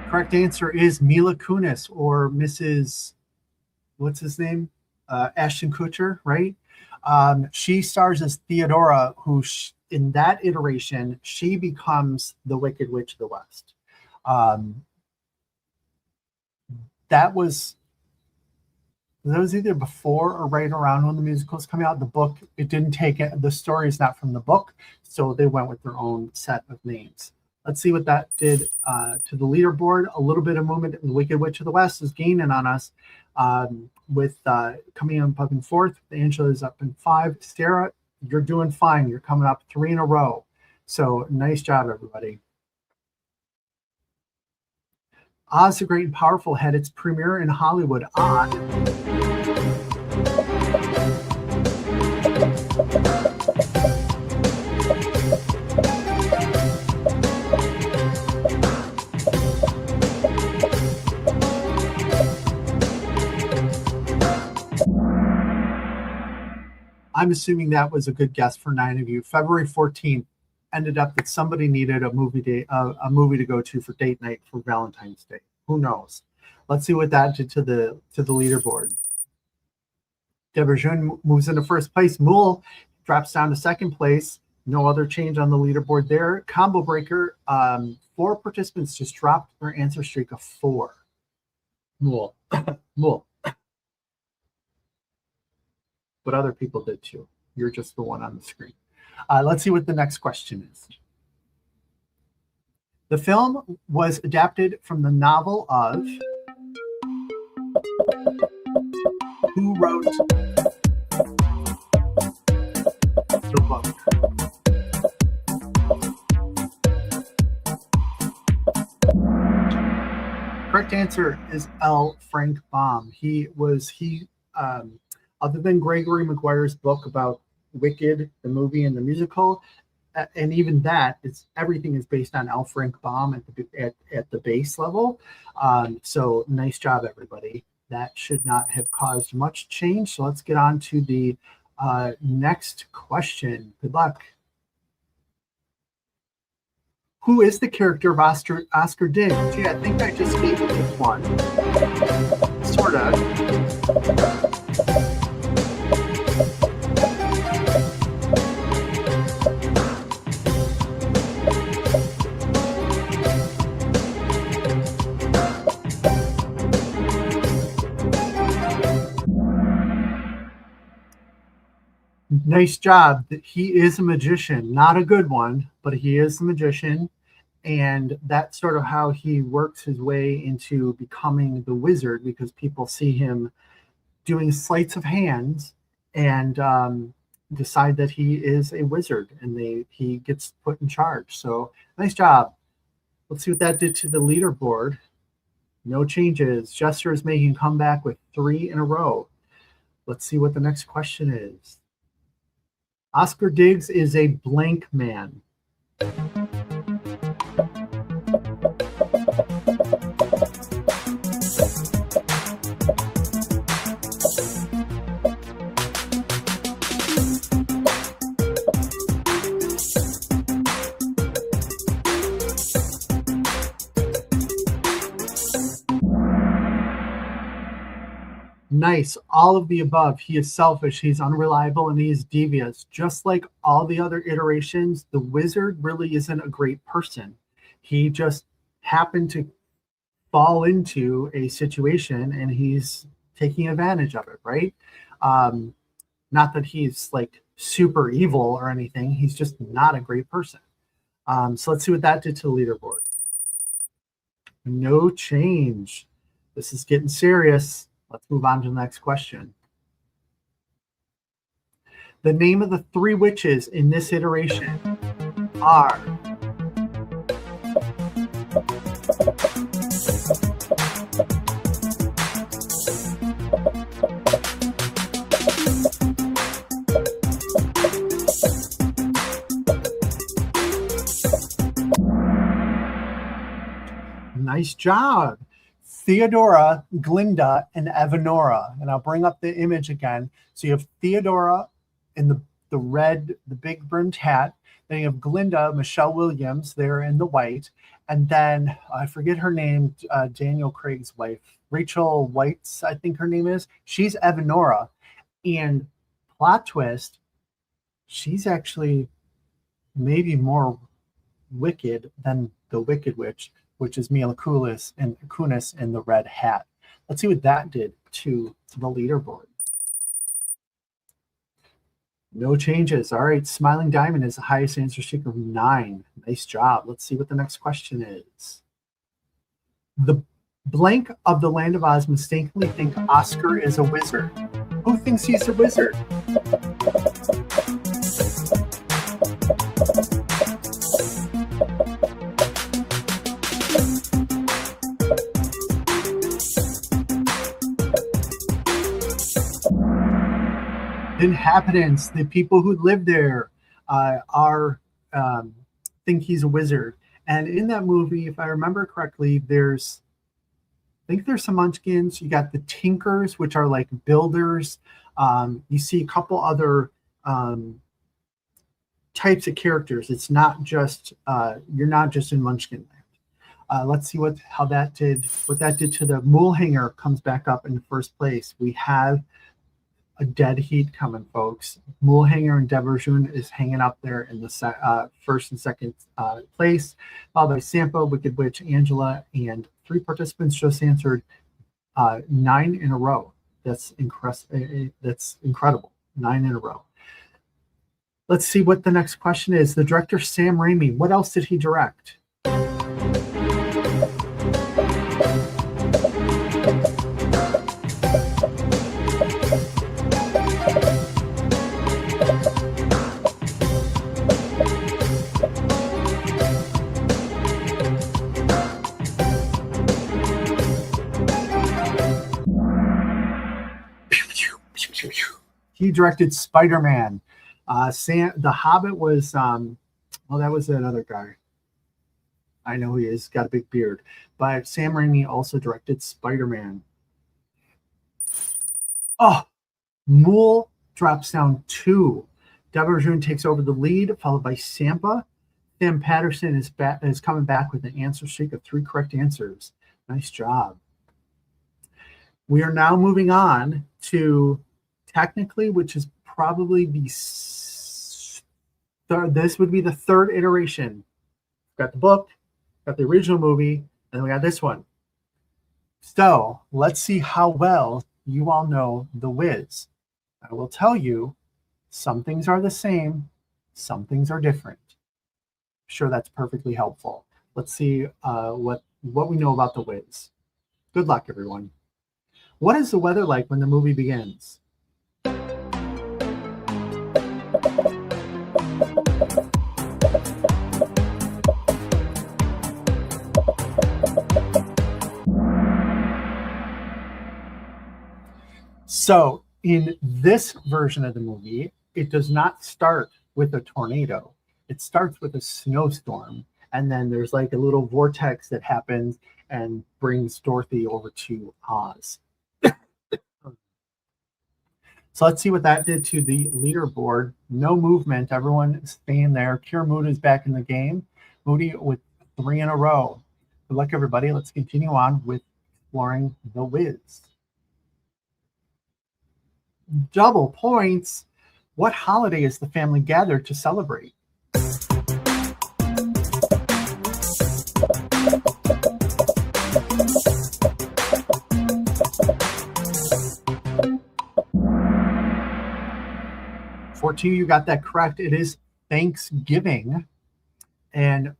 Correct answer is Mila Kunis, or Mrs. What's his name? Ashton Kutcher, right? She stars as Theodora, who in that iteration, she becomes the Wicked Witch of the West. That was That was either before or right around when the musicals come out. The book, it didn't take it. The story is not from the book, so they went with their own set of names. Let's see what that did to the leaderboard. A little bit of movement in the Wicked Witch of the West is gaining on us with coming up in fourth. Angela is up in 5. Sarah, you're doing fine. You're coming up 3 in a row. So nice job, everybody. Oz the Great and Powerful had its premiere in Hollywood on I'm assuming that was a good guess for 9 of you. February 14th ended up that somebody needed a movie to go to for date night for Valentine's Day. Who knows? Let's see what that did to the leaderboard. Deborah June moves into first place. Mool drops down to second place. No other change on the leaderboard there. Combo Breaker, 4 participants just dropped their answer streak of 4. Mool. Mool. But other people did too. You're just the one on the screen. Let's see what the next question is. The film was adapted from the novel of who wrote the book? Correct answer is L. Frank Baum. Other than Gregory Maguire's book about Wicked, the movie and the musical, and even that, everything is based on L. Frank Baum at the base level. So nice job, everybody. That should not have caused much change. So let's get on to the next question. Good luck. Who is the character of Oscar Diggs? Gee, I think I just gave you this one. Sort of. Nice job. He is a magician, not a good one, but he is a magician. And that's sort of how he works his way into becoming the wizard, because people see him doing sleights of hands and decide that he is a wizard, and he gets put in charge. So nice job. Let's see what that did to the leaderboard. No changes. Jester is making a comeback with 3 in a row. Let's see what the next question is. Oscar Diggs is a blank man. Nice. All of the above. He is selfish, he's unreliable, and he is devious. Just like all the other iterations, the wizard really isn't a great person. He just happened to fall into a situation and he's taking advantage of it, right? Not that he's like super evil or anything. He's just not a great person. So let's see what that did to the leaderboard. No change. This is getting serious. Let's move on to the next question. The name of the 3 witches in this iteration are nice job. Theodora, Glinda, and Evanora. And I'll bring up the image again. So you have Theodora in the red, the big brimmed hat. Then you have Glinda, Michelle Williams, there in the white. And then I forget her name, Daniel Craig's wife, Rachel Weisz, I think her name is. She's Evanora. And plot twist, she's actually maybe more wicked than the Wicked Witch, which is Mila Kunis in the red hat. Let's see what that did to the leaderboard. No changes. All right, Smiling Diamond is the highest answer streak of 9. Nice job. Let's see what the next question is. The blank of the Land of Oz mistakenly think Oscar is a wizard. Who thinks he's a wizard? Inhabitants, the people who live there, think he's a wizard. And in that movie, if I remember correctly, I think there's some munchkins. You got the Tinkers, which are like builders. You see a couple other types of characters. It's not just you're not just in Munchkin Land. Let's see what that did to the Mule Hanger. Comes back up in the first place. We have a dead heat coming, folks. Mule Hanger and Deverjun is hanging up there in the first and second place, followed by Sampa, Wicked Witch, Angela, and 3 participants just answered 9 in a row. That's incredible. 9 in a row. Let's see what the next question is. The director, Sam Raimi, what else did he direct? He directed Spider-Man. The Hobbit was, that was another guy. I know he is, got a big beard. But Sam Raimi also directed Spider-Man. Oh, Mule drops down 2. Deverjun takes over the lead, followed by Sampa. Sam Patterson is coming back with an answer streak of 3 correct answers. Nice job. We are now moving on to technically, which is probably this would be the 3rd iteration. Got the book, got the original movie, and then we got this one. So let's see how well you all know The Wiz. I will tell you, some things are the same, some things are different. I'm sure that's perfectly helpful. Let's see what we know about The Wiz. Good luck, everyone. What is the weather like when the movie begins? So in this version of the movie, it does not start with a tornado. It starts with a snowstorm, and then there's like a little vortex that happens and brings Dorothy over to Oz. So let's see what that did to the leaderboard. No movement. Everyone is staying there. Kira Moody is back in the game. Moody with 3 in a row. Good luck, everybody. Let's continue on with exploring The Wiz. Double points. What holiday is the family gathered to celebrate? For 2, you got that correct. It is Thanksgiving. And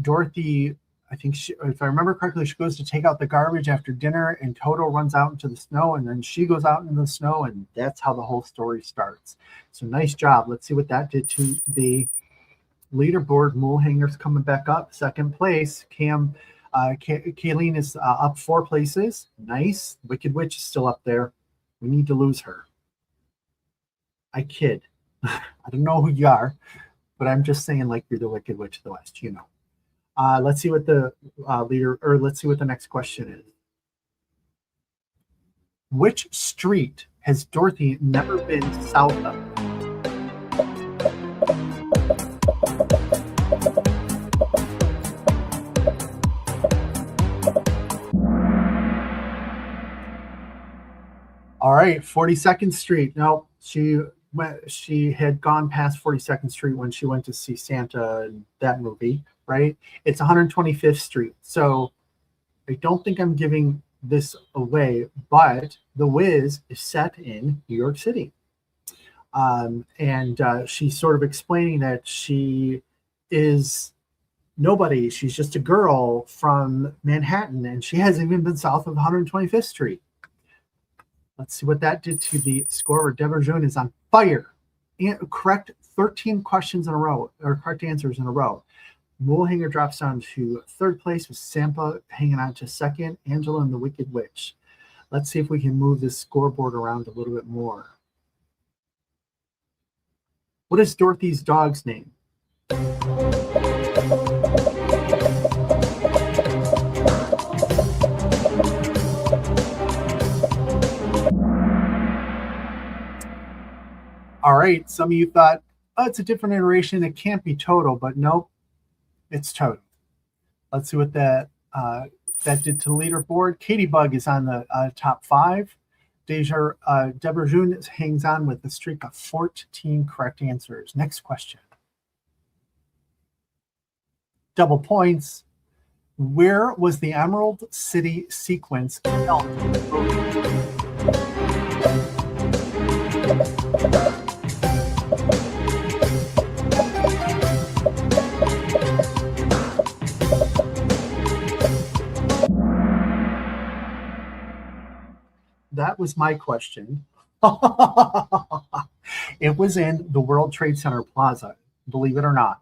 Dorothy, I think, if I remember correctly, she goes to take out the garbage after dinner, and Toto runs out into the snow, and then she goes out into the snow, and that's how the whole story starts. So nice job. Let's see what that did to the leaderboard. Mule Hanger's coming back up. 2nd place. Kayleen is up 4 places. Nice. Wicked Witch is still up there. We need to lose her. I kid. I don't know who you are, but I'm just saying, like, you're the Wicked Witch of the West, you know. Let's see what the let's see what the next question is. Which street has Dorothy never been south of? All right, 42nd Street. No, she had gone past 42nd Street when she went to see Santa in that movie, right? It's 125th Street. So I don't think I'm giving this away, but The Wiz is set in New York City. And she's sort of explaining that she is nobody. She's just a girl from Manhattan, and she hasn't even been south of 125th Street. Let's see what that did to the score. Deborah June is on fire. Correct 13 questions in a row, or correct answers in a row. Molehanger drops down to third place with Sampa hanging on to second. Angela and the Wicked Witch. Let's see if we can move this scoreboard around a little bit more. What is Dorothy's dog's name? All right, some of you thought, oh, it's a different iteration. It can't be Toto, but nope, it's Toto. Let's see what that did to the leaderboard. Katie Bug is on the top 5. Deborah June hangs on with a streak of 14 correct answers. Next question. Double points. Where was the Emerald City sequence filmed? That was my question. It was in the World Trade Center Plaza, believe it or not.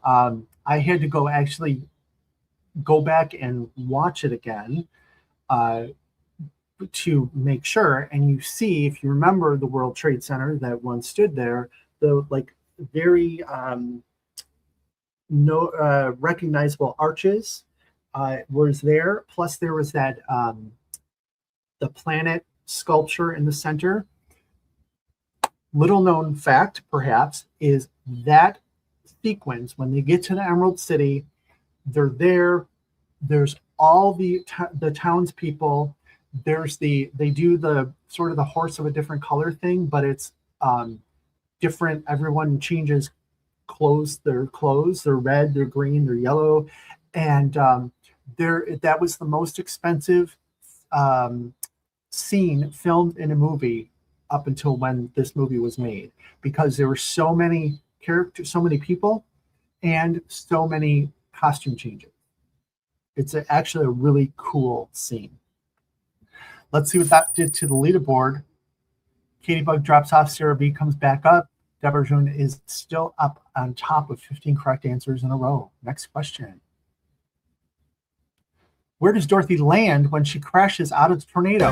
I had to go back and watch it again to make sure. And you see, if you remember the World Trade Center that once stood there, the very recognizable arches was there. Plus there was that the planet sculpture in the center. Little known fact, perhaps, is that sequence, when they get to the Emerald City, they're there. There's all the townspeople. They do the sort of the horse of a different color thing, but it's different. Everyone changes clothes. They're red, they're green, they're yellow, and that was the most expensive scene filmed in a movie up until when this movie was made, because there were so many characters, so many people, and so many costume changes. It's actually a really cool scene. Let's see what that did to the leaderboard. Katie Bug drops off. Sarah B comes back up. Deborah June is still up on top with 15 correct answers in a row. Next question. Where does Dorothy land when she crashes out of the tornado?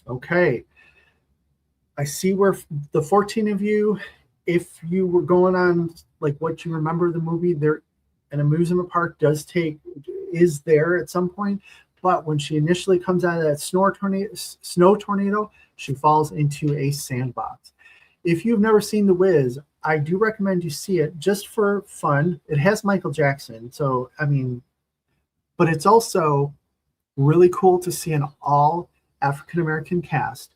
Okay. I see where the 14 of you, if you were going on what you remember the movie, there an amusement park is there at some point, but when she initially comes out of that snow tornado, she falls into a sandbox. If you've never seen The Wiz, I do recommend you see it just for fun. It has Michael Jackson, so but it's also really cool to see an all African-American cast.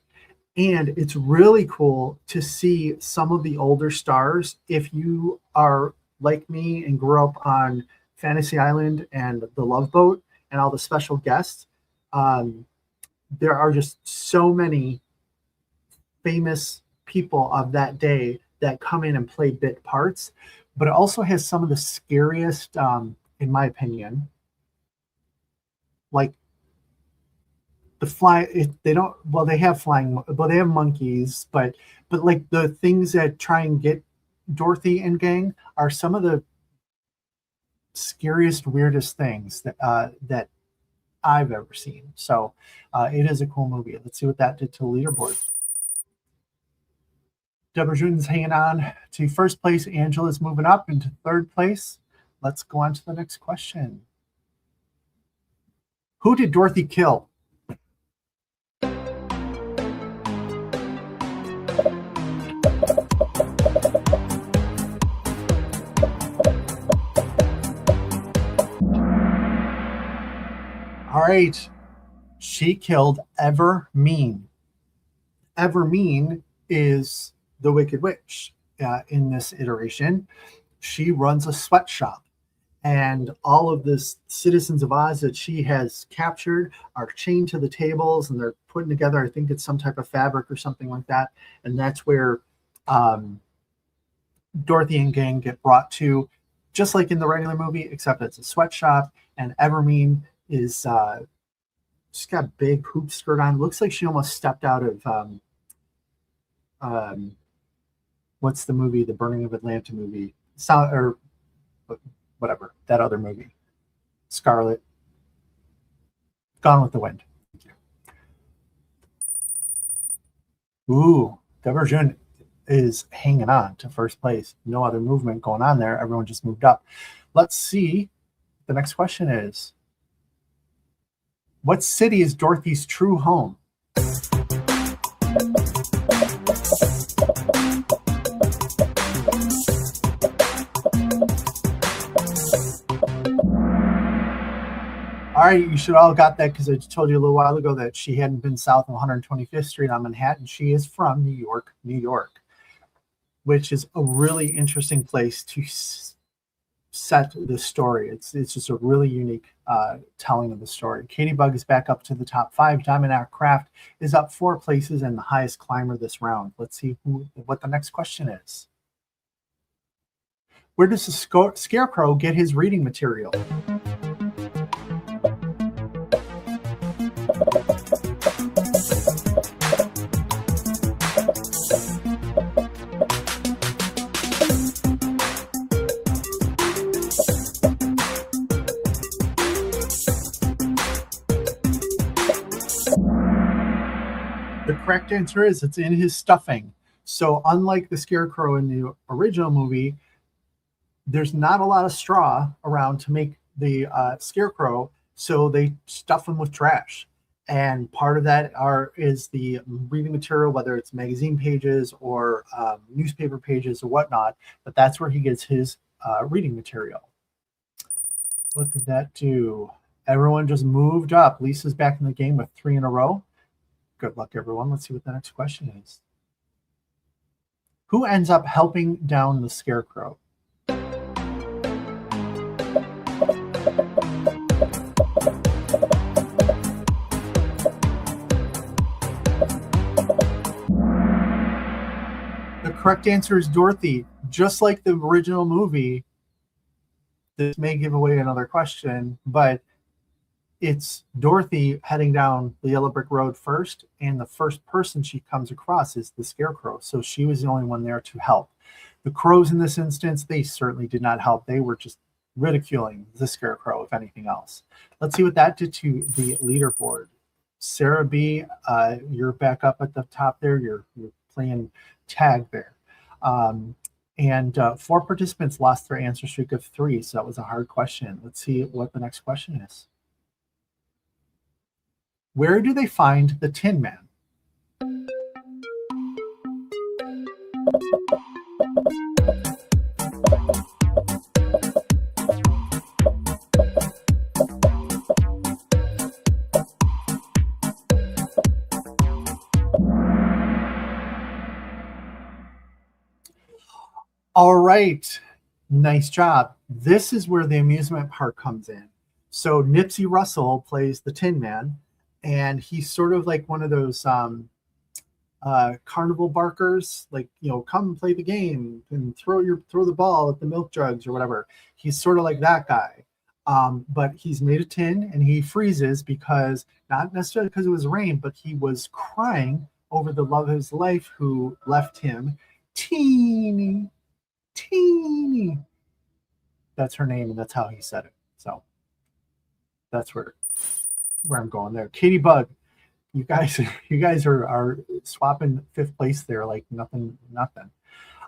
And it's really cool to see some of the older stars. If you are like me and grew up on Fantasy Island and The Love Boat and all the special guests, there are just so many famous people of that day that come in and play bit parts. But it also has some of the scariest, in my opinion, they have flying, but they have monkeys, but the things that try and get Dorothy and gang are some of the scariest, weirdest things that I've ever seen. So it is a cool movie. Let's see what that did to the leaderboard. Deborah June's hanging on to first place. Angela's moving up into third place. Let's go on to the next question. Who did Dorothy kill? All right. She killed Evermean. Evermean is the Wicked Witch in this iteration. She runs a sweatshop, and all of the citizens of Oz that she has captured are chained to the tables, and they're putting together, I think it's some type of fabric or something like that. And that's where Dorothy and gang get brought to, just like in the regular movie, except it's a sweatshop. And Evermean is she's got a big hoop skirt on. Looks like she almost stepped out of what's the movie, the Burning of Atlanta movie, or whatever, that other movie, Scarlet, Gone with the Wind. Ooh, Divergent is hanging on to first place. No other movement going on there. Everyone just moved up. Let's see. The next question is, what city is Dorothy's true home? All right, you should all got that because I told you a little while ago that she hadn't been south of 125th Street on Manhattan. She is from New York, New York, which is a really interesting place to set the story. It's just a really unique telling of the story. Katie Bug is back up to the top 5. Diamond Art Craft is up 4 places and the highest climber this round. Let's see what the next question is. Where does the Scarecrow get his reading material? The correct answer is it's in his stuffing. So unlike the Scarecrow in the original movie, there's not a lot of straw around to make the Scarecrow, so they stuff him with trash. And part of that is the reading material, whether it's magazine pages or newspaper pages or whatnot, but that's where he gets his reading material. What did that do? Everyone just moved up. Lisa's back in the game with 3 in a row. Good luck, everyone. Let's see what the next question is. Who ends up helping down the Scarecrow? The correct answer is Dorothy. Just like the original movie, this may give away another question, but it's Dorothy heading down the yellow brick road first, and the first person she comes across is the Scarecrow. So she was the only one there to help. The crows in this instance, they certainly did not help. They were just ridiculing the Scarecrow, if anything else. Let's see what that did to the leaderboard. Sarah B., you're back up at the top there. You're playing tag there. And 4 participants lost their answer streak of 3, so that was a hard question. Let's see what the next question is. Where do they find the Tin Man? All right, nice job. This is where the amusement park comes in. So Nipsey Russell plays the Tin Man, and he's sort of like one of those carnival barkers, like, you know, come and play the game and throw the ball at the milk jugs or whatever. He's sort of like that guy, but he's made of tin, and he freezes because, not necessarily because it was rain, but he was crying over the love of his life who left him. Teeny. That's her name, and that's how he said it. So that's where I'm going there. Katie Bug, you guys are swapping 5th place there like nothing.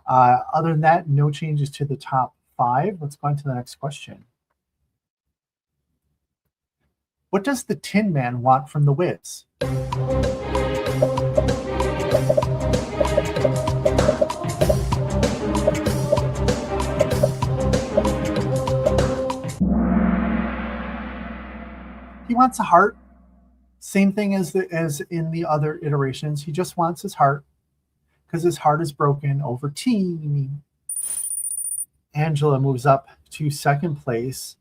Other than that, no changes to the top 5. Let's go on to the next question. What does the Tin Man want from the Wiz? He wants a heart. Same thing as in the other iterations. He just wants his heart because his heart is broken over tea. Angela moves up to second place.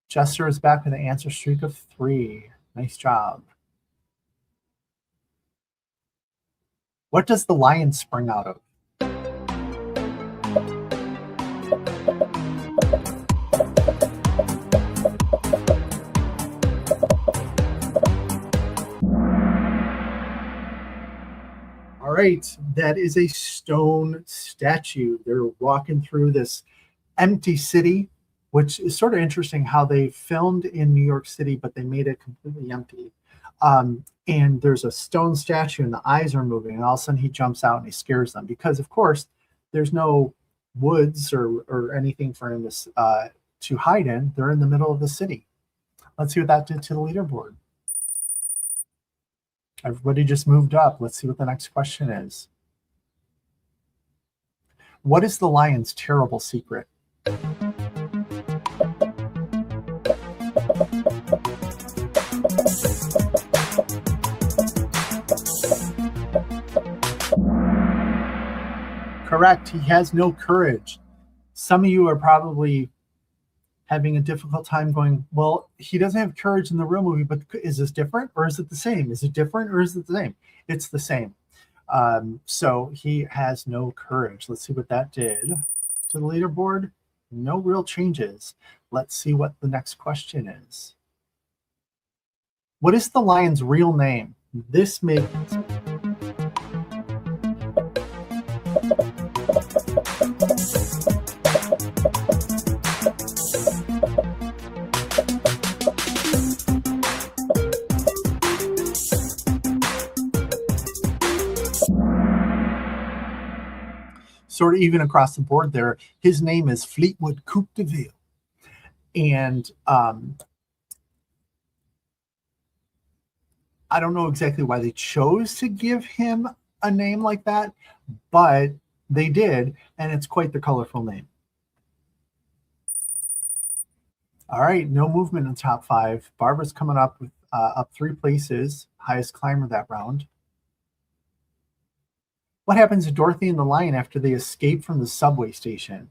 Jester is back with an answer streak of 3. Nice job. What does the lion spring out of? All right, that is a stone statue. They're walking through this empty city, which is sort of interesting how they filmed in New York City, but they made it completely empty. And there's a stone statue and the eyes are moving, and all of a sudden he jumps out and he scares them because, of course, there's no woods or anything for him to hide in. They're in the middle of the city. Let's see what that did to the leaderboard. Everybody just moved up. Let's see what the next question is. What is the lion's terrible secret? Correct. He has no courage. Some of you are probably having a difficult time going, well, he doesn't have courage in the real movie, but is this different or is it the same? Is it different or is it the same? It's the same. So he has no courage. Let's see what that did to the leaderboard. No real changes. Let's see what the next question is. What is the lion's real name? This makes... sort of even across the board there. His name is Fleetwood Coupe de Ville. And I don't know exactly why they chose to give him a name like that, but they did, and it's quite the colorful name. All right, no movement in the top 5. Barbara's coming up with up 3 places, highest climber that round. What happens to Dorothy and the lion after they escape from the subway station?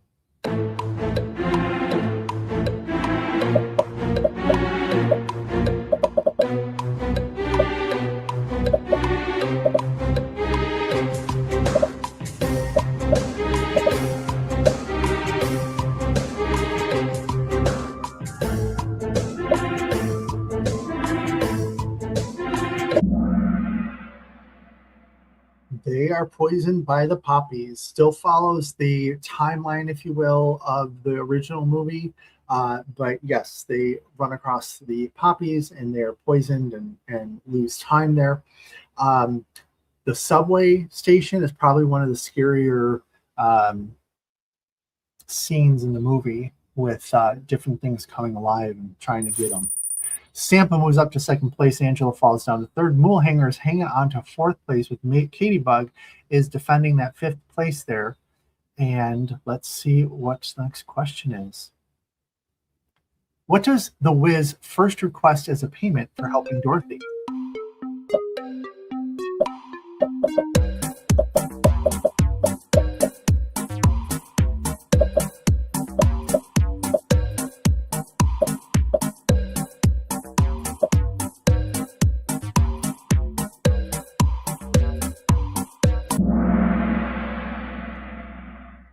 They are poisoned by the poppies. Still follows the timeline, if you will, of the original movie. But yes, they run across the poppies and they're poisoned and lose time there. The subway station is probably one of the scarier scenes in the movie with different things coming alive and trying to get them. Sampa moves up to second place. Angela falls down to third. Moolhanger is hanging on to fourth place with Katie Bug is defending that 5th place there. And let's see what the next question is. What does the Wiz first request as a payment for helping Dorothy?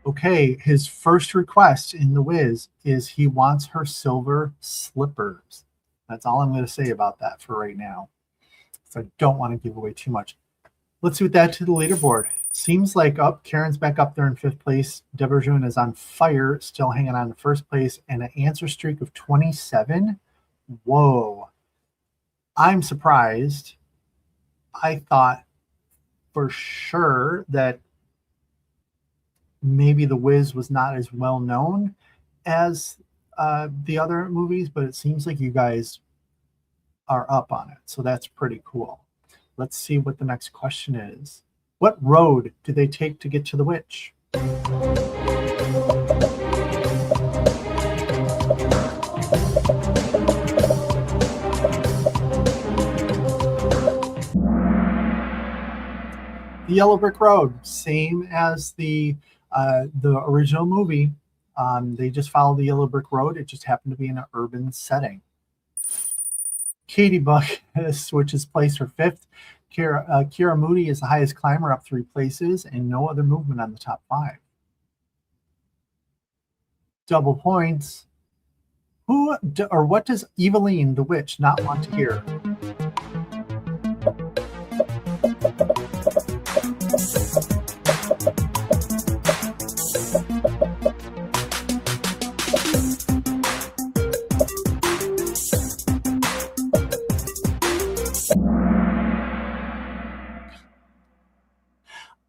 Okay, his first request in The Wiz is he wants her silver slippers. That's all I'm going to say about that for right now. So I don't want to give away too much. Let's see what that to the leaderboard. Seems like Karen's back up there in 5th place. Deborah is on fire, still hanging on to 1st place, and an answer streak of 27. Whoa. I'm surprised. I thought for sure that maybe The Wiz was not as well known as the other movies, but it seems like you guys are up on it. So that's pretty cool. Let's see what the next question is. What road do they take to get to the witch? Yellow Brick Road, same as the original movie. They just followed the Yellow Brick Road. It just happened to be in an urban setting. Katie Buck switches place for fifth. Kira Moody is the highest climber, up 3 places, and no other movement on the top 5. Double points. Who or what does Eveline the witch not want to hear?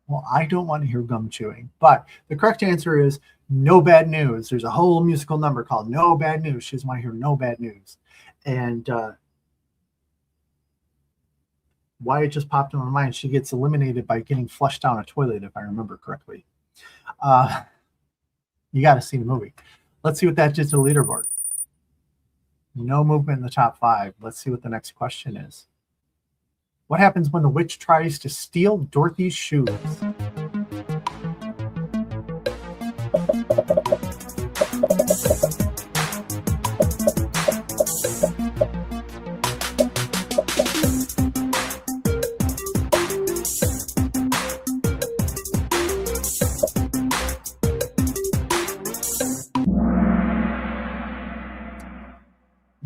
Well, I don't want to hear gum chewing, but the correct answer is no bad news. There's a whole musical number called No Bad News. She doesn't want to hear no bad news. And why it just popped in my mind, she gets eliminated by getting flushed down a toilet, if I remember correctly. You got to see the movie. Let's see what that did to the leaderboard. No movement in the top 5. Let's see what the next question is. What happens when the witch tries to steal Dorothy's shoes?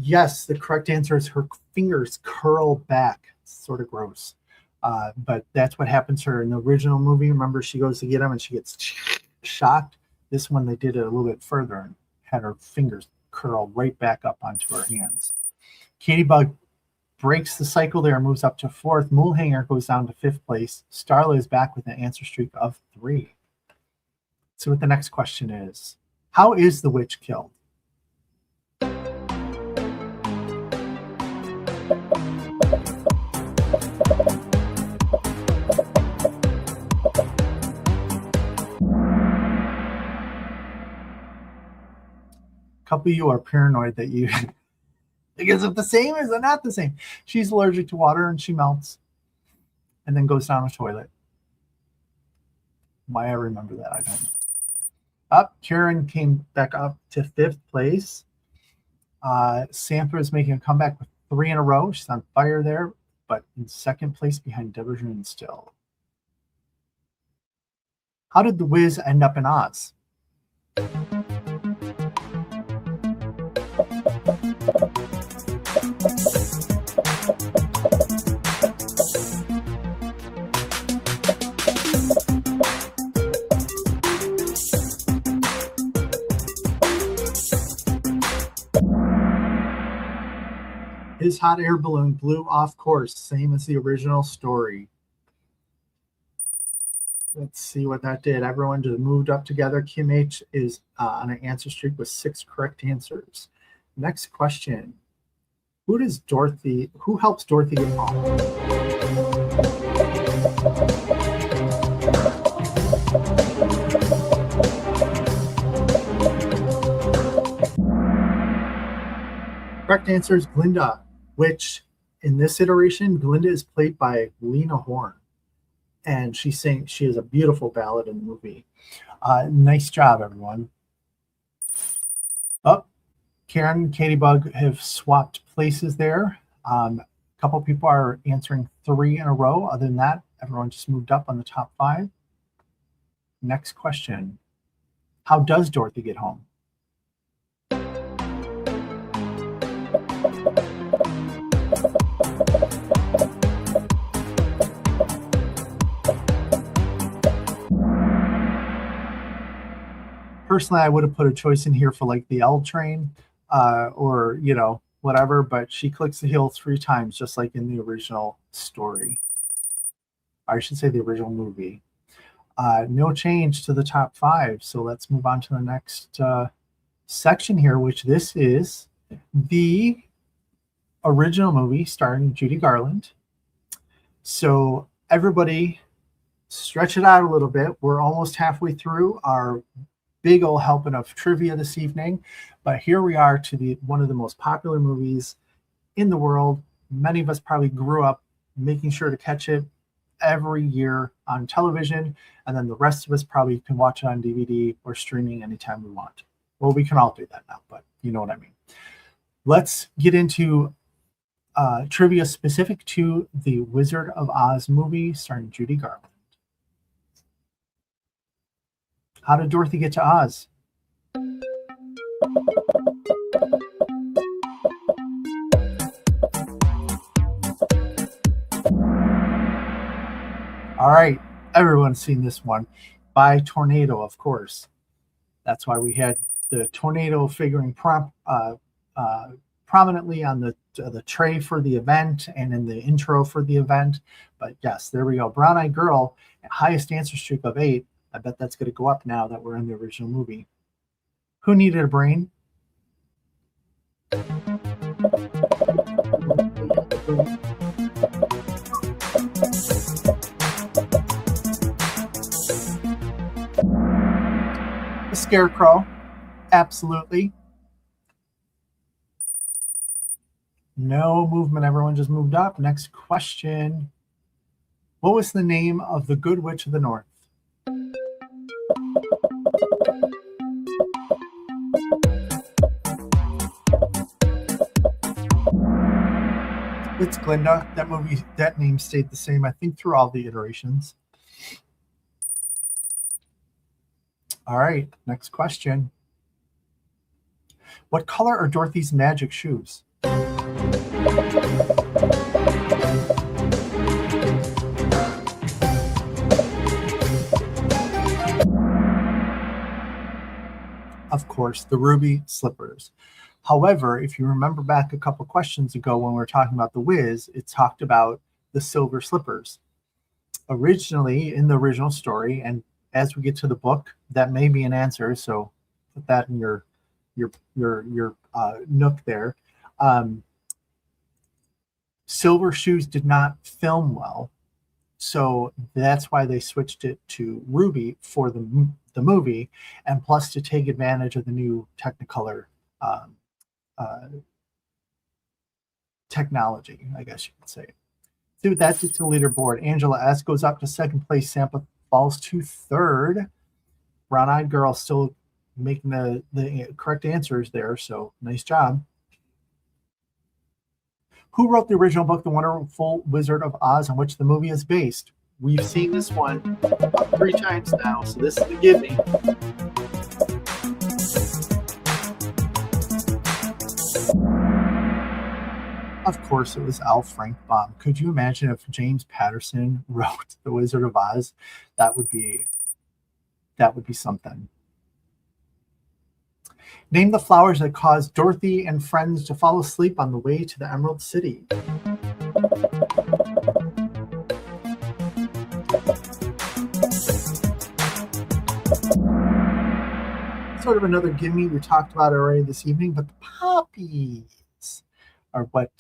Yes, the correct answer is her fingers curl back. It's sort of gross. But that's what happens to her in the original movie. Remember, she goes to get him and she gets shocked. This one, they did it a little bit further and had her fingers curl right back up onto her hands. Katie Bug breaks the cycle there and moves up to 4th. Moolhanger goes down to 5th place. Starla is back with an answer streak of 3. So what the next question is, how is the witch killed? Couple of you are paranoid that you is it the same? Is it not the same? She's allergic to water and she melts and then goes down a toilet. Why I remember that, I don't know. Up, Karen came back up to 5th place. Samantha is making a comeback with 3 in a row. She's on fire there, but in 2nd place behind Debra still. How did the Wiz end up in Oz? His hot air balloon blew off course, same as the original story. Let's see what that did. Everyone just moved up together. Kim H is on an answer streak with 6 correct answers. Next question. Who helps Dorothy get home? Correct answer is Glinda, which in this iteration, Glinda is played by Lena Horne. And she has a beautiful ballad in the movie. Nice job, everyone. Oh, Karen and Katie Bug have swapped places there. A couple people are answering 3 in a row. Other than that, everyone just moved up on the top 5. Next question. How does Dorothy get home? Personally, I would have put a choice in here for like the L train or, whatever, but she clicks the hill 3 times, just like in the original story. I should say the original movie. No change to the top 5. So let's move on to the next section here, which this is the original movie starring Judy Garland. So everybody stretch it out a little bit. We're almost halfway through our big old helping of trivia this evening, but here we are to one of the most popular movies in the world. Many of us probably grew up making sure to catch it every year on television, and then the rest of us probably can watch it on DVD or streaming anytime we want. Well, we can all do that now, but you know what I mean. Let's get into trivia specific to the Wizard of Oz movie starring Judy Garland. How did Dorothy get to Oz? All right, everyone's seen this one. By tornado, of course. That's why we had the tornado figuring prominently on the tray for the event and in the intro for the event. But yes, there we go. Brown Eyed Girl, highest answer streak of 8. I bet that's going to go up now that we're in the original movie. Who needed a brain? The Scarecrow, absolutely. No movement, everyone just moved up. Next question. What was the name of the Good Witch of the North? It's Glinda. That name stayed the same, I think, through all the iterations. All right, next question. What color are Dorothy's magic shoes? Of course, the ruby slippers. However, if you remember back a couple questions ago when we were talking about the Wiz, it talked about the silver slippers. Originally, in the original story, and as we get to the book, that may be an answer. So put that in your nook there. Silver shoes did not film well, so that's why they switched it to ruby for the movie, and plus to take advantage of the new Technicolor technology, I guess you could say. See what that did to the leaderboard. Angela S. goes up to second place. Sampa falls to third. Brown Eyed Girl still making the correct answers there, so nice job. Who wrote the original book, The Wonderful Wizard of Oz, on which the movie is based? We've seen this one about 3 times now, so this is the give me. Of course, it was Al Frankenbaum. Could you imagine if James Patterson wrote The Wizard of Oz? That would be something. Name the flowers that caused Dorothy and friends to fall asleep on the way to the Emerald City. Sort of another gimme we talked about already this evening, but the poppies are what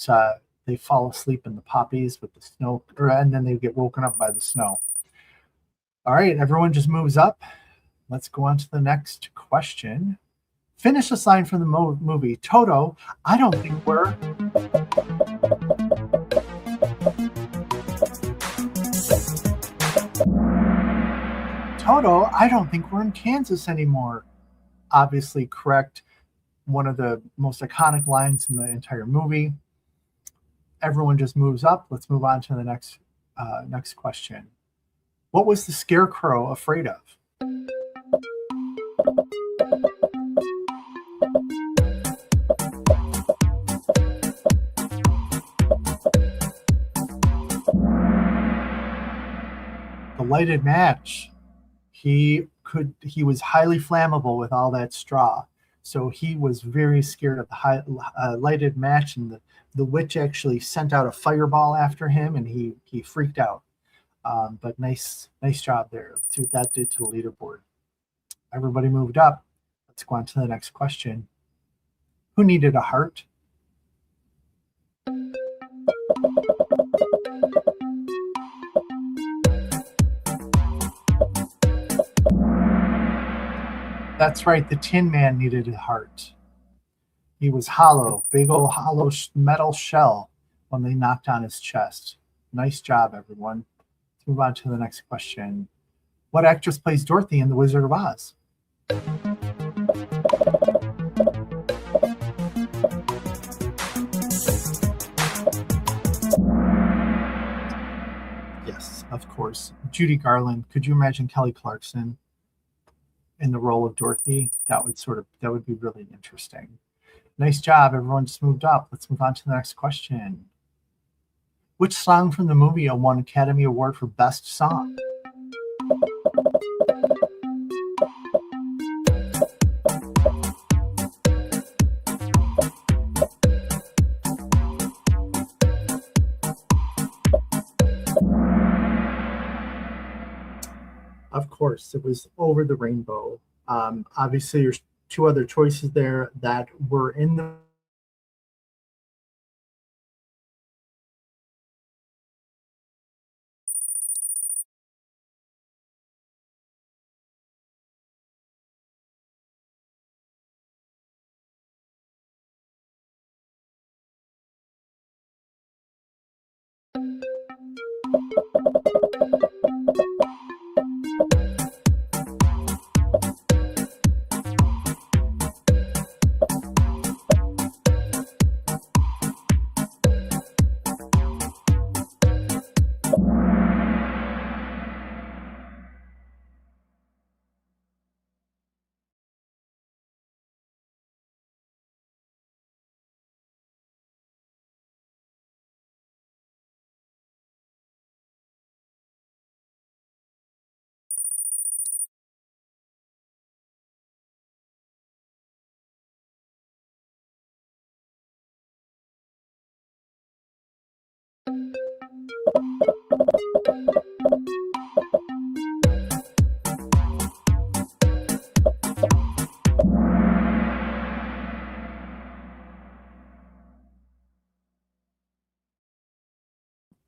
they fall asleep in, the poppies with the snow, and then they get woken up by the snow. All right, everyone just moves up. Let's go on to the next question. Finish this line from the movie. Toto, I don't think we're... Toto, I don't think we're in Kansas anymore. Obviously correct. One of the most iconic lines in the entire movie. Everyone just moves up. Let's move on to the next question. What was the Scarecrow afraid of? The lighted match. He was highly flammable with all that straw, so he was very scared of the lighted match, and the witch actually sent out a fireball after him, and he freaked out. But nice job there. Let's see what that did to the leaderboard. Everybody moved up. Let's go on to the next question. Who needed a heart? That's right, the Tin Man needed a heart. He was hollow, big old hollow metal shell when they knocked on his chest. Nice job, everyone. Let's move on to the next question. What actress plays Dorothy in The Wizard of Oz? Yes, of course. Judy Garland. Could you imagine Kelly Clarkson in the role of Dorothy? That would be really interesting. Nice job. Everyone just moved up. Let's move on to the next question. Which song from the movie won Academy Award for Best Song? Of course, it was Over the Rainbow. Obviously, there's two other choices there that were in the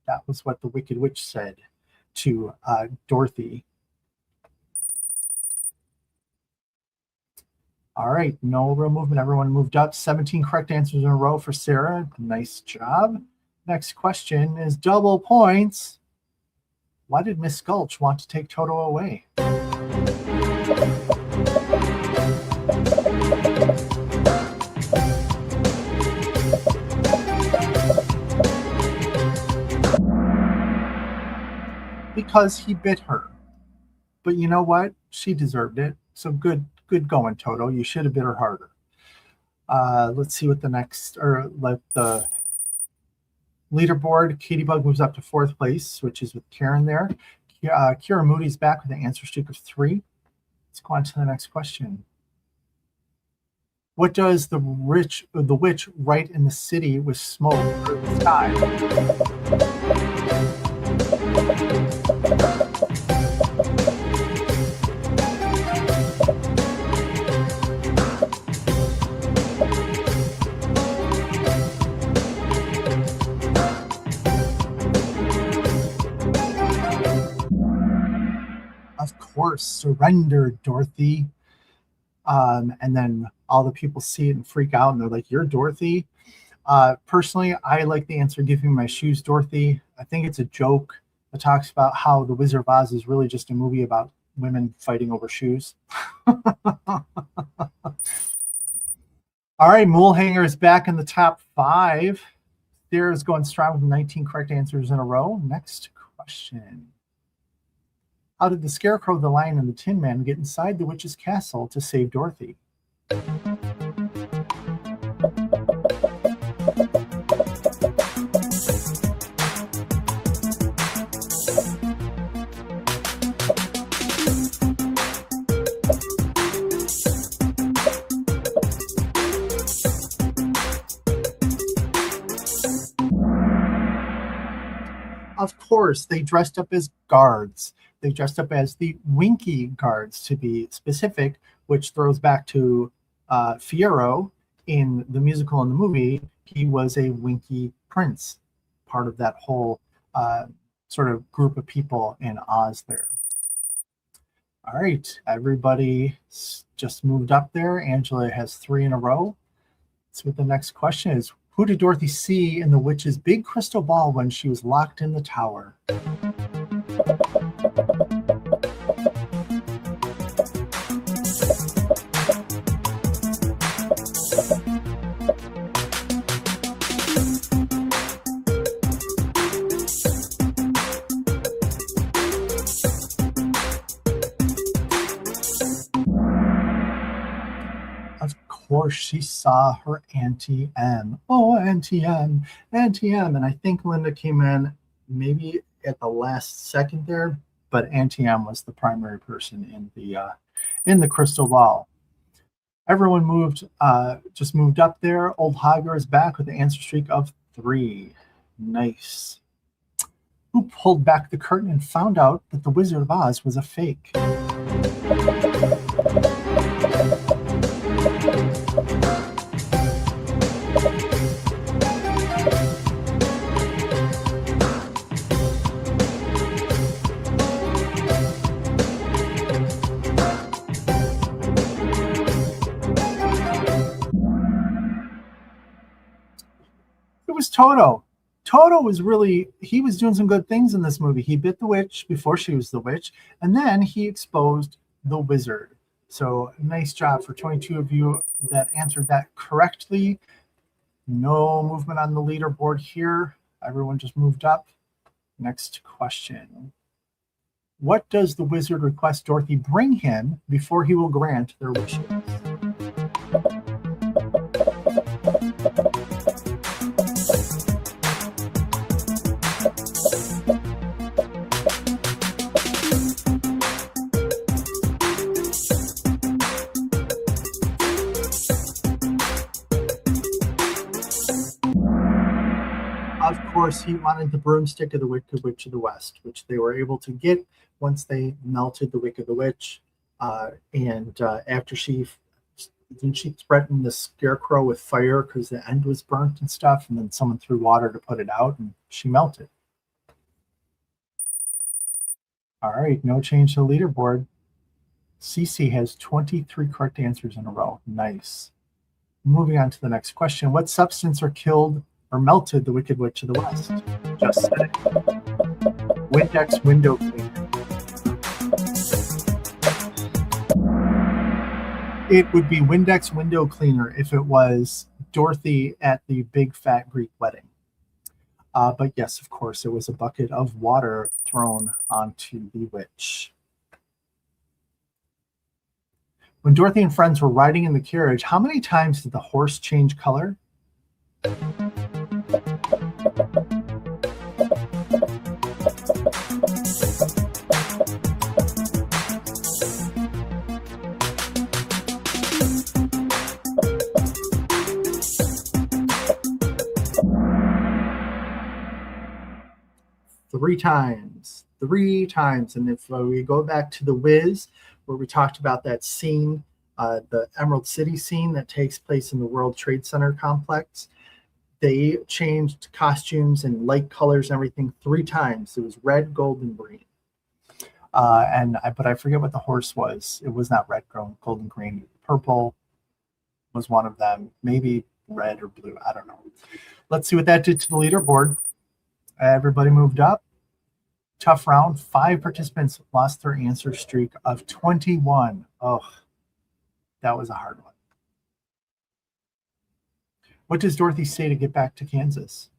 That was what the Wicked Witch said to Dorothy. All right, no real movement. Everyone moved up. 17 correct answers in a row for Sarah. Nice job. Next question is double points. Why did Miss Gulch want to take Toto away? Because he bit her. But you know what? She deserved it. So good going, Toto. You should have bit her harder. Let's see what the next, or like the leaderboard. Katie Bug moves up to 4th place, which is with Karen there. Kira Moody's back with an answer streak of 3. Let's go on to the next question. What does the witch write in the city with smoke through the sky? Of course, surrender, Dorothy. And then all the people see it and freak out, and they're like, "You're Dorothy?" Personally, I like the answer, "Give me my shoes, Dorothy." I think it's a joke that talks about how The Wizard of Oz is really just a movie about women fighting over shoes. All right, Molehanger is back in the top 5. Sarah's going strong with 19 correct answers in a row. Next question. How did the Scarecrow, the Lion, and the Tin Man get inside the witch's castle to save Dorothy? Of course, they dressed up as guards. They dressed up as the Winky Guards, to be specific, which throws back to Fiyero in the musical and the movie. He was a Winky Prince, part of that whole sort of group of people in Oz there. All right, everybody just moved up there. Angela has 3 in a row. So the next question is, who did Dorothy see in the witch's big crystal ball when she was locked in the tower? she saw her Auntie M. Oh, Auntie M, Auntie M. And I think Linda came in maybe at the last second there, but Auntie M was the primary person in the crystal ball. Everyone just moved up there. Old Hagar is back with the answer streak of 3. Nice. Who pulled back the curtain and found out that the Wizard of Oz was a fake? It was Toto. Toto was he was doing some good things in this movie. He bit the witch before she was the witch, and then he exposed the wizard. So nice job for 22 of you that answered that correctly. No movement on the leaderboard here. Everyone just moved up. Next question. What does the wizard request Dorothy bring him before he will grant their wishes? Of course, he wanted the broomstick of the Wicked Witch of the West, which they were able to get once they melted the Wick of the Witch. After she threatened the scarecrow with fire because the end was burnt and stuff, and then someone threw water to put it out, and she melted. All right, no change to the leaderboard. Cece has 23 correct answers in a row. Nice. Moving on to the next question. What substance melted the Wicked Witch of the West? Just said it. Windex window cleaner. It would be Windex window cleaner if it was Dorothy at the big fat Greek wedding. But yes, of course, it was a bucket of water thrown onto the witch. When Dorothy and friends were riding in the carriage, how many times did the horse change color? Three times. And if we go back to The Wiz, where we talked about that scene, the Emerald City scene that takes place in the World Trade Center complex, they changed costumes and light colors and everything 3 times. It was red, gold, and green. But I forget what the horse was. It was not red, gold, and green. Purple was one of them. Maybe red or blue. I don't know. Let's see what that did to the leaderboard. Everybody moved up. Tough round. 5 participants lost their answer streak of 21. Oh, that was a hard one. What does Dorothy say to get back to Kansas?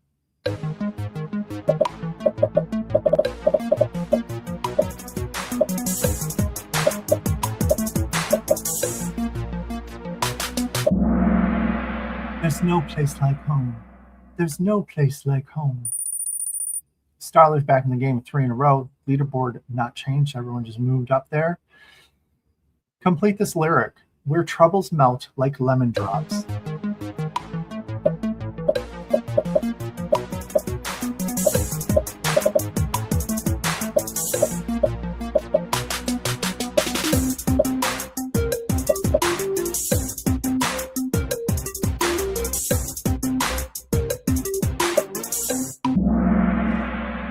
There's no place like home. There's no place like home. Starler's back in the game 3 in a row. Leaderboard not changed. Everyone just moved up there. Complete this lyric. Where troubles melt like lemon drops.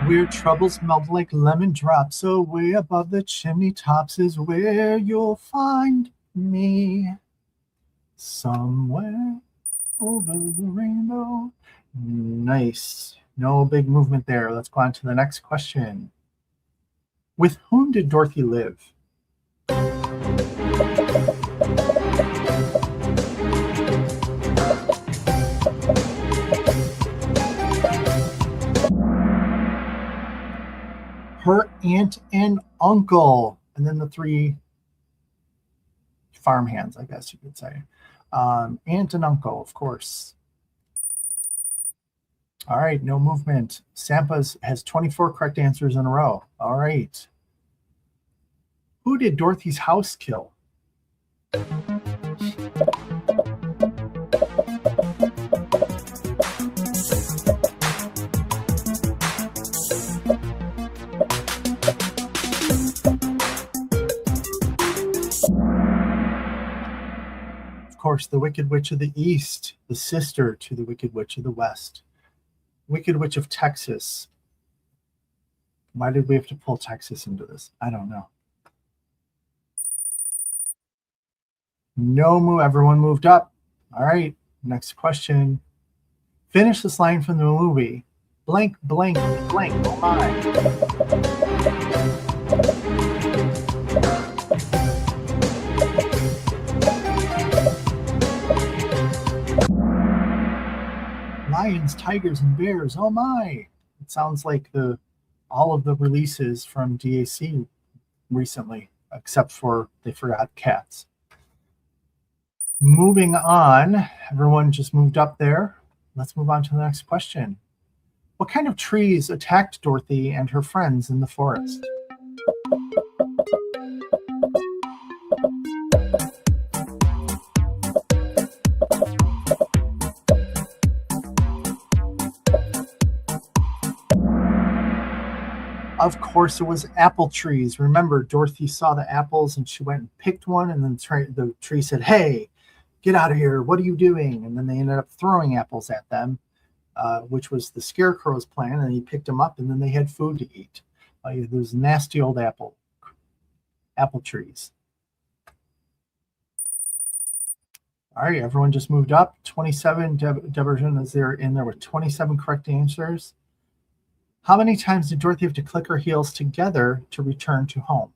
Where troubles melt like lemon drops, so way above the chimney tops is where you'll find me. Somewhere over the rainbow. Nice. No big movement there. Let's go on to the next question. With whom did Dorothy live? Her aunt and uncle, and then the 3 farmhands, I guess you could say. Aunt and uncle, of course. All right, no movement. Sampa has 24 correct answers in a row. All right. Who did Dorothy's house kill? Of course, the Wicked Witch of the East, the sister to the Wicked Witch of the West. Wicked Witch of Texas. Why did we have to pull Texas into this? I don't know. No move. Everyone moved up. All right. Next question. Finish this line from the movie. Blank, blank, blank. Oh my. Lions, tigers, and bears. Oh my. It sounds like all of the releases from DAC recently, except for they forgot cats. Moving on, everyone just moved up there. Let's move on to the next question. What kind of trees attacked Dorothy and her friends in the forest? Of course, it was apple trees. Remember, Dorothy saw the apples and she went and picked one, and then the tree said, "Hey, get out of here. What are you doing?" And then they ended up throwing apples at them, which was the Scarecrow's plan. And he picked them up, and then they had food to eat. Those nasty old apple trees. All right, everyone just moved up. 27. Deborah is there in there with 27 correct answers. How many times did Dorothy have to click her heels together to return to home?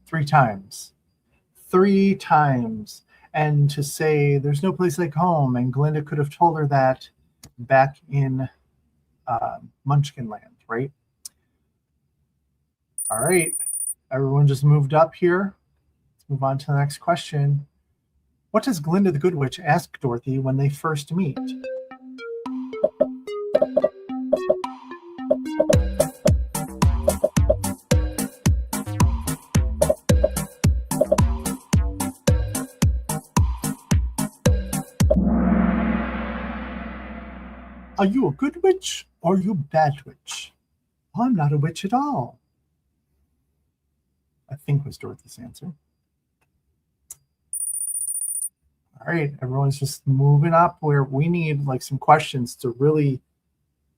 Three times. 3 times. And to say there's no place like home, and Glinda could have told her that back in Munchkin Land, right? All right, everyone just moved up here. Let's move on to the next question. What does Glinda the Good Witch ask Dorothy when they first meet? Are you a good witch or are you a bad witch? I'm not a witch at all, I think was Dorothy's answer. All right, everyone's just moving up where we need like some questions to really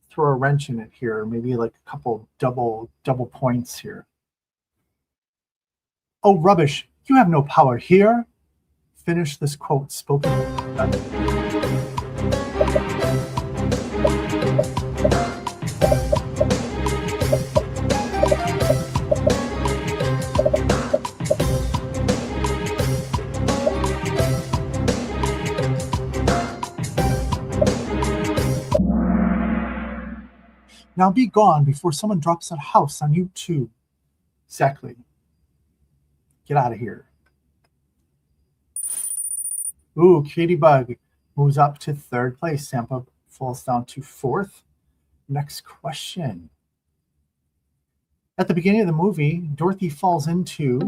throw a wrench in it here. Maybe like a couple double points here. Oh, rubbish. You have no power here. Finish this quote spoken. Now be gone before someone drops a house on you too. Exactly. Get out of here. Ooh, Katie Bug moves up to 3rd place. Sampa falls down to 4th. Next question. At the beginning of the movie, Dorothy falls into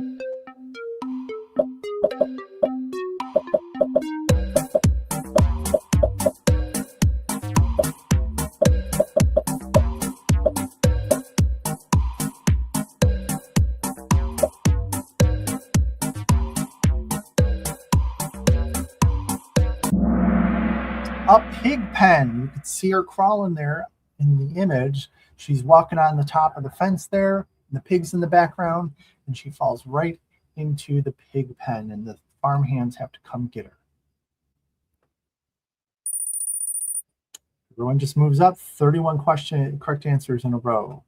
a pig pen. You could see her crawling there in the image. She's walking on the top of the fence there, and the pig's in the background, and she falls right into the pig pen, and the farmhands have to come get her. Everyone just moves up. 31 correct answers in a row.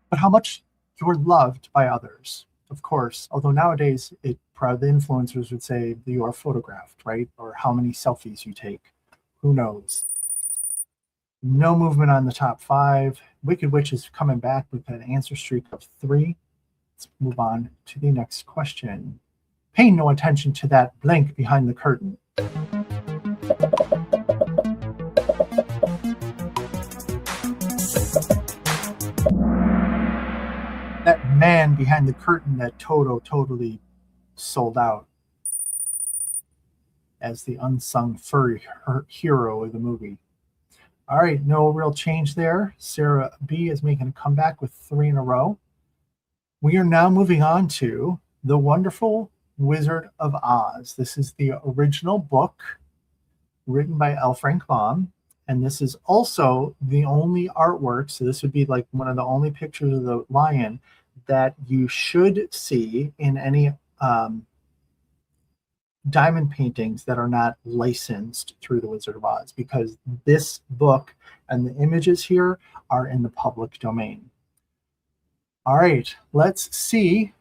but how much you're loved by others, of course. Although nowadays, the influencers would say you are photographed, right? Or how many selfies you take. Who knows? No movement on the top 5. Wicked Witch is coming back with an answer streak of 3. Let's move on to the next question. Pay no attention to that blank behind the curtain. That man behind the curtain that Toto totally sold out as the unsung furry hero of the movie. All right, no real change there. Sarah B is making a comeback with 3 in a row. We are now moving on to The Wonderful Wizard of Oz. This is the original book written by L. Frank Baum, and this is also the only artwork, so this would be like one of the only pictures of the lion that you should see in any diamond paintings that are not licensed through the Wizard of Oz, because this book and the images here are in the public domain. All right, let's see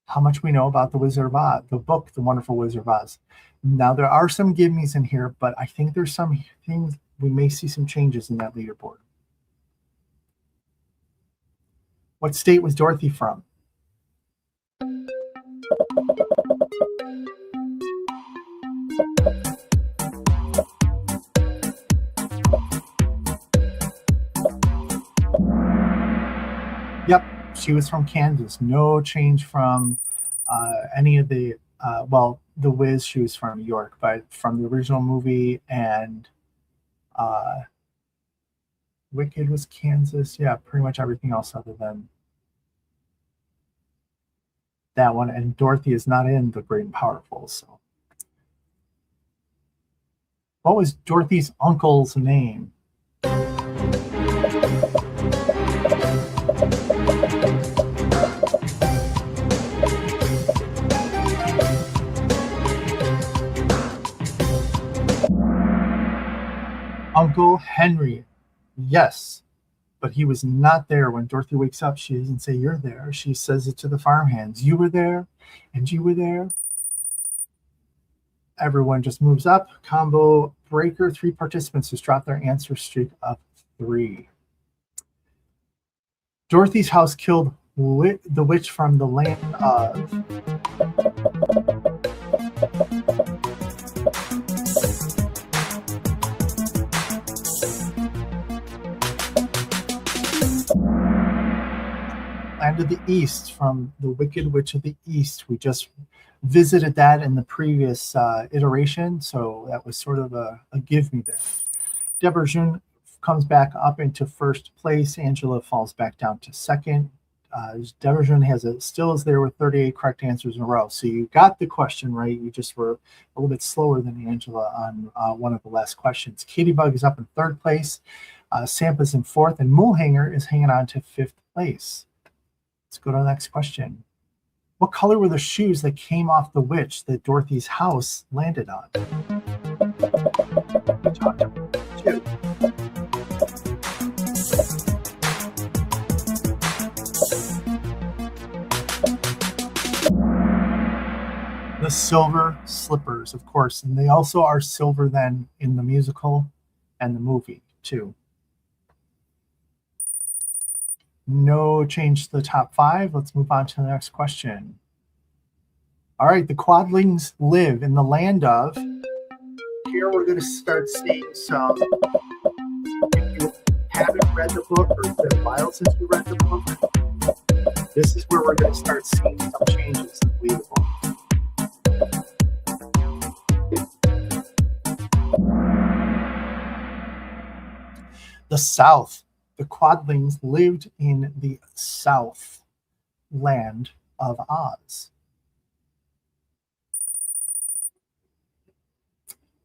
how much we know about the Wizard of Oz, the book, The Wonderful Wizard of Oz. Now, there are some gimmies in here, but I think there's some things, we may see some changes in that leaderboard. What state was Dorothy from? Yep, she was from Kansas. No change from any of the, well, The Wiz, she was from New York, but from the original movie, and Wicked was Kansas. Yeah, pretty much everything else other than that one. And Dorothy is not in The Great and Powerful. So, what was Dorothy's uncle's name? Uncle Henry. Yes, but he was not there when Dorothy wakes up. She doesn't say you're there. She says it to the farmhands. You were there, and you were there. Everyone just moves up. Combo breaker. 3 participants just dropped their answer streak of 3. Dorothy's house killed the witch from the land of. Land of the East, from the Wicked Witch of the East. We just visited that in the previous iteration, so that was sort of a give me there. Deborah June comes back up into first place. Angela falls back down to second. Deborah June still is there with 38 correct answers in a row. So you got the question right. You just were a little bit slower than Angela on one of the last questions. Katie Bug is up in third place. Sampa's in fourth, and Moolhanger is hanging on to 5th place. Let's go to the next question. What color were the shoes that came off the witch that Dorothy's house landed on? We talked about that too. The silver slippers, of course, and they also are silver then in the musical and the movie too. No change to the top 5. Let's move on to the next question. All right, the Quadlings live in the land of. Here we're going to start seeing some. If you haven't read the book, or it's been a while since you read the book, this is where we're going to start seeing some changes in the leaderboard. The South. The Quadlings lived in the South land of Oz.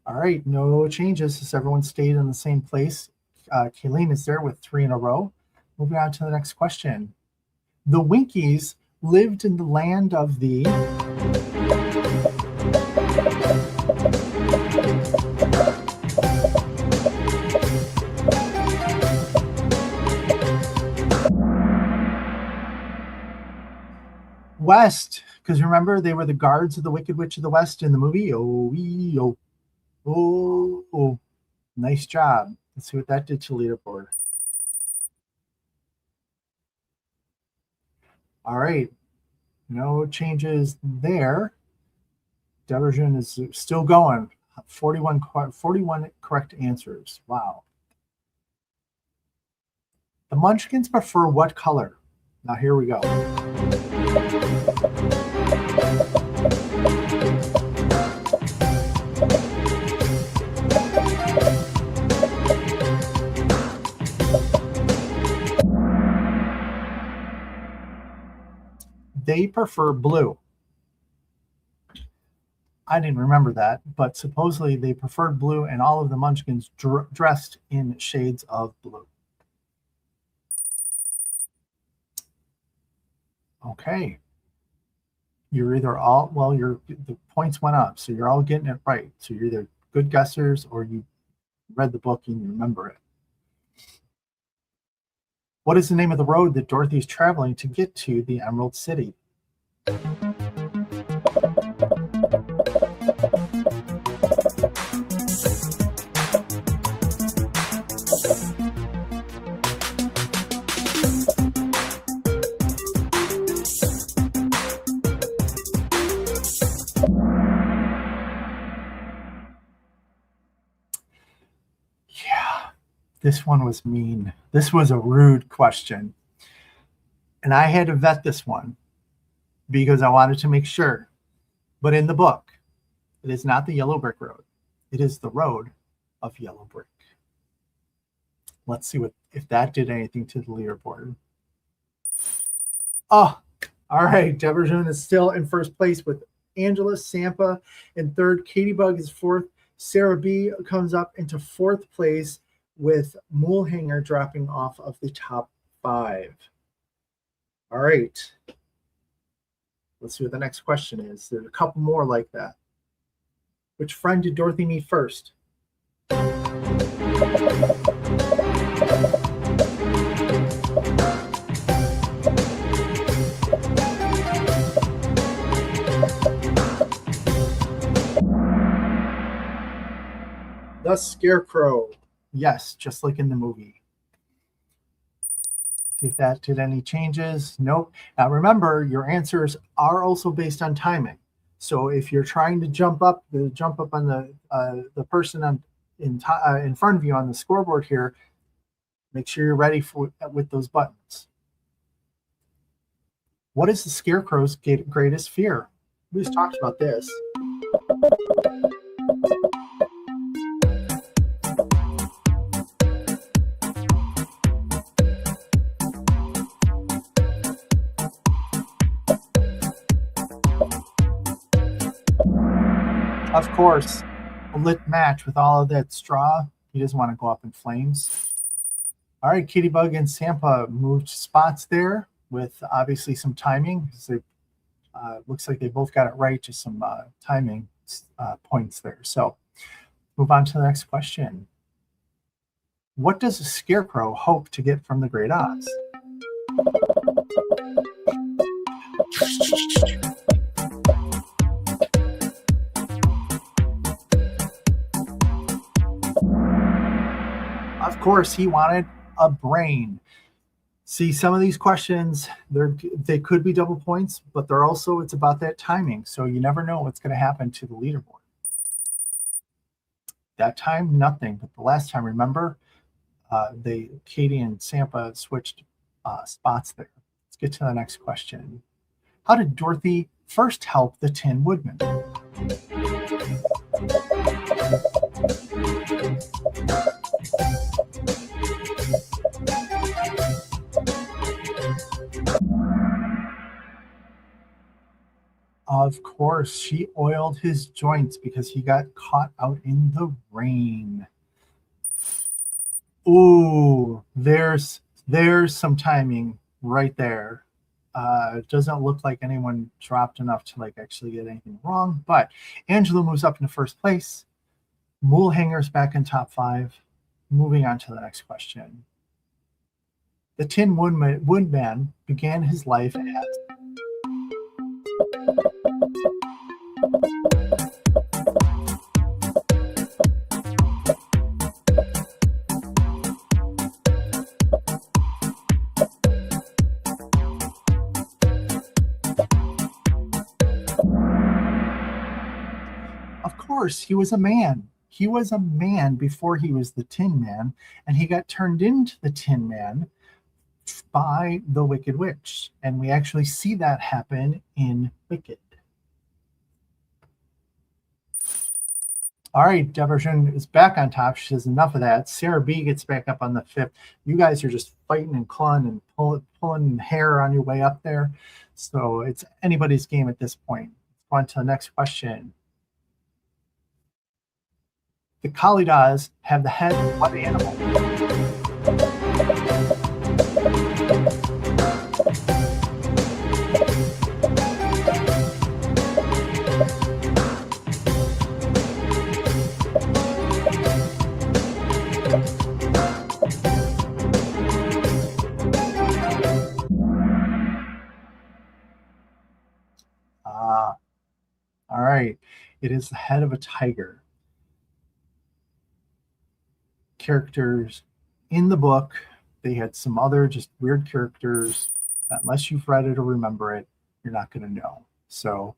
All right, no changes as everyone stayed in the same place. Kayleen is there with 3 in a row. Moving on to the next question. The Winkies lived in the land of the. West, because remember they were the guards of the Wicked Witch of the West in the movie. Oh, nice job. Let's see what that did to leaderboard. All right, no changes there. Debergen is still going. 41 correct answers. Wow. The Munchkins prefer what color? Now here we go. They prefer blue. I didn't remember that, but supposedly they preferred blue, and all of the Munchkins dressed in shades of blue. Okay. You're either all, well, the points went up, so you're all getting it right. So you're either good guessers or you read the book and you remember it. What is the name of the road that Dorothy is traveling to get to the Emerald City? This one was mean. This was a rude question. And I had to vet this one because I wanted to make sure. But in the book, it is not the Yellow Brick Road. It is the Road of Yellow Brick. Let's see if that did anything to the leaderboard. Oh, all right. Debergen is still in first place with Angela Sampa in third. Katie Bug is fourth. Sarah B comes up into fourth place, with Molehanger dropping off of the top 5. All right. Let's see what the next question is. There's a couple more like that. Which friend did Dorothy meet first? The Scarecrow. Yes, just like in the movie. See if that did any changes. Nope. Now remember, your answers are also based on timing. So if you're trying to jump up on the person in front of you on the scoreboard here, make sure you're ready with those buttons. What is the Scarecrow's greatest fear? We just talked about this. Of course, a lit match with all of that straw. He doesn't want to go up in flames. All right, Katie Bug and Sampa moved spots there with obviously some timing. They looks like they both got it right, just some timing points there. So move on to the next question. What does a Scarecrow hope to get from the Great Oz? Of course, he wanted a brain. See, some of these questions, they could be double points, but it's about that timing. So you never know what's going to happen to the leaderboard. That time, nothing. But the last time, remember, Katie and Sampa switched spots there. Let's get to the next question. How did Dorothy first help the Tin Woodman? Of course, she oiled his joints because he got caught out in the rain. Ooh, there's some timing right there. It doesn't look like anyone dropped enough to actually get anything wrong, but Angela moves up into first place. Molehanger's back in top 5. Moving on to the next question. The Tin Woodman began his life as... Of course, he was a man. He was a man before he was the Tin Man, and he got turned into the Tin Man by the Wicked Witch. And we actually see that happen in Wicked. All right, Deborah is back on top. She says enough of that. Sarah B gets back up on the 5th. You guys are just fighting and clawing and pulling hair on your way up there. So it's anybody's game at this point. Let's go on to the next question. The Kalidas have the head of what animal? All right. It is the head of a tiger. Characters in the book, they had some other just weird characters that unless you've read it or remember it, you're not going to know. So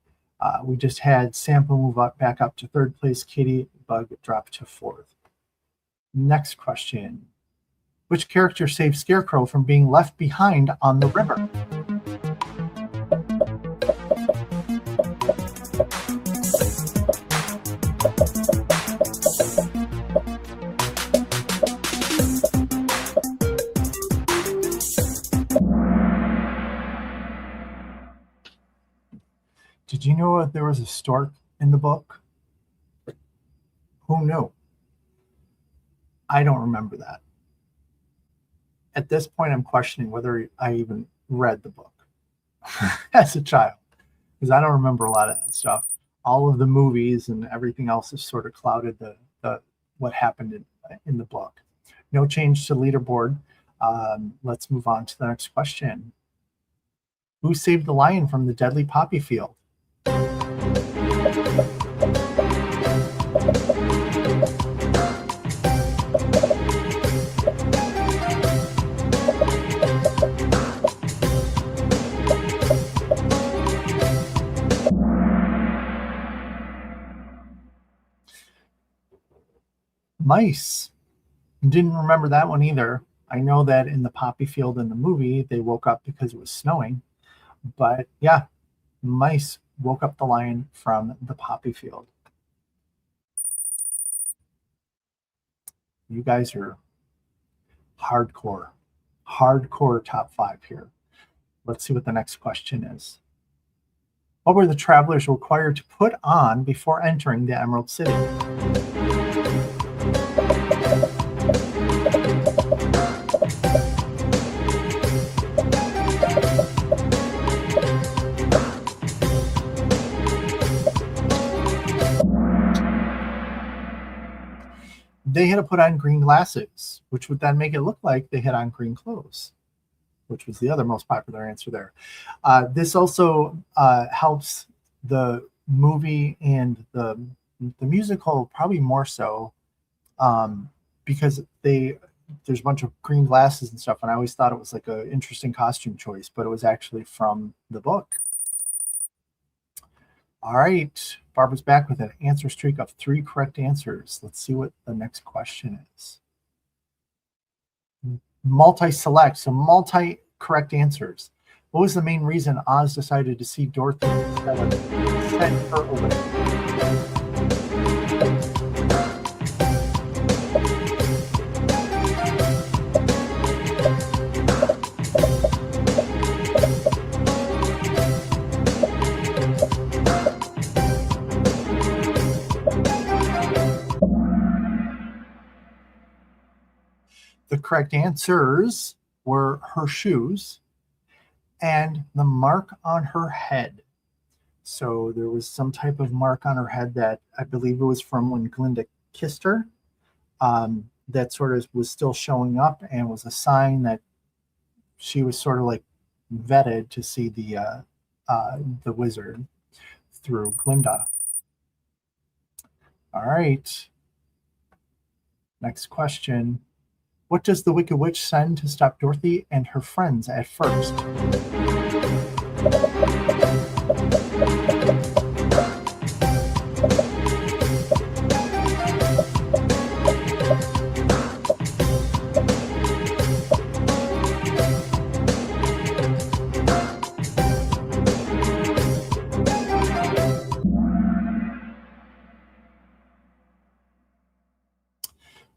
we just had Sampa move up back up to 3rd place. Kitty Bug drop to 4th. Next question. Which character saved Scarecrow from being left behind on the river? Did you know that there was a stork in the book? Who knew? I don't remember that. At this point, I'm questioning whether I even read the book as a child, because I don't remember a lot of that stuff. All of the movies and everything else has sort of clouded the what happened in the book. No change to leaderboard. Let's move on to the next question. Who saved the lion from the deadly poppy field? Mice. Didn't remember that one either. I know that in the poppy field in the movie, they woke up because it was snowing. But yeah, mice woke up the lion from the poppy field. You guys are hardcore top 5 here. Let's see what the next question is. What were the travelers required to put on before entering the Emerald City? They had to put on green glasses, which would then make it look like they had on green clothes, which was the other most popular answer there. This also helps the movie and the musical probably more so because there's a bunch of green glasses and stuff, and I always thought it was like an interesting costume choice, but it was actually from the book. All right, Barbara's back with an answer streak of 3 correct answers. Let's see what the next question is. Multi-select, so multi-correct answers. What was the main reason Oz decided to see Dorothy instead of send her away? The correct answers were her shoes and the mark on her head. So there was some type of mark on her head that I believe it was from when Glinda kissed her. That sort of was still showing up and was a sign that she was sort of like vetted to see the the wizard through Glinda. All right. Next question. What does the Wicked Witch send to stop Dorothy and her friends at first?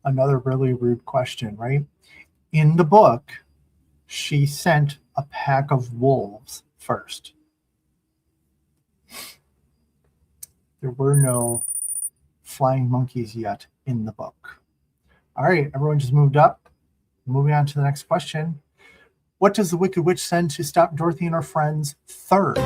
Another really rude question, right? In the book, she sent a pack of wolves first. There were no flying monkeys yet in the book. All right, everyone just moved up. Moving on to the next question. What does the Wicked Witch send to stop Dorothy and her friends third?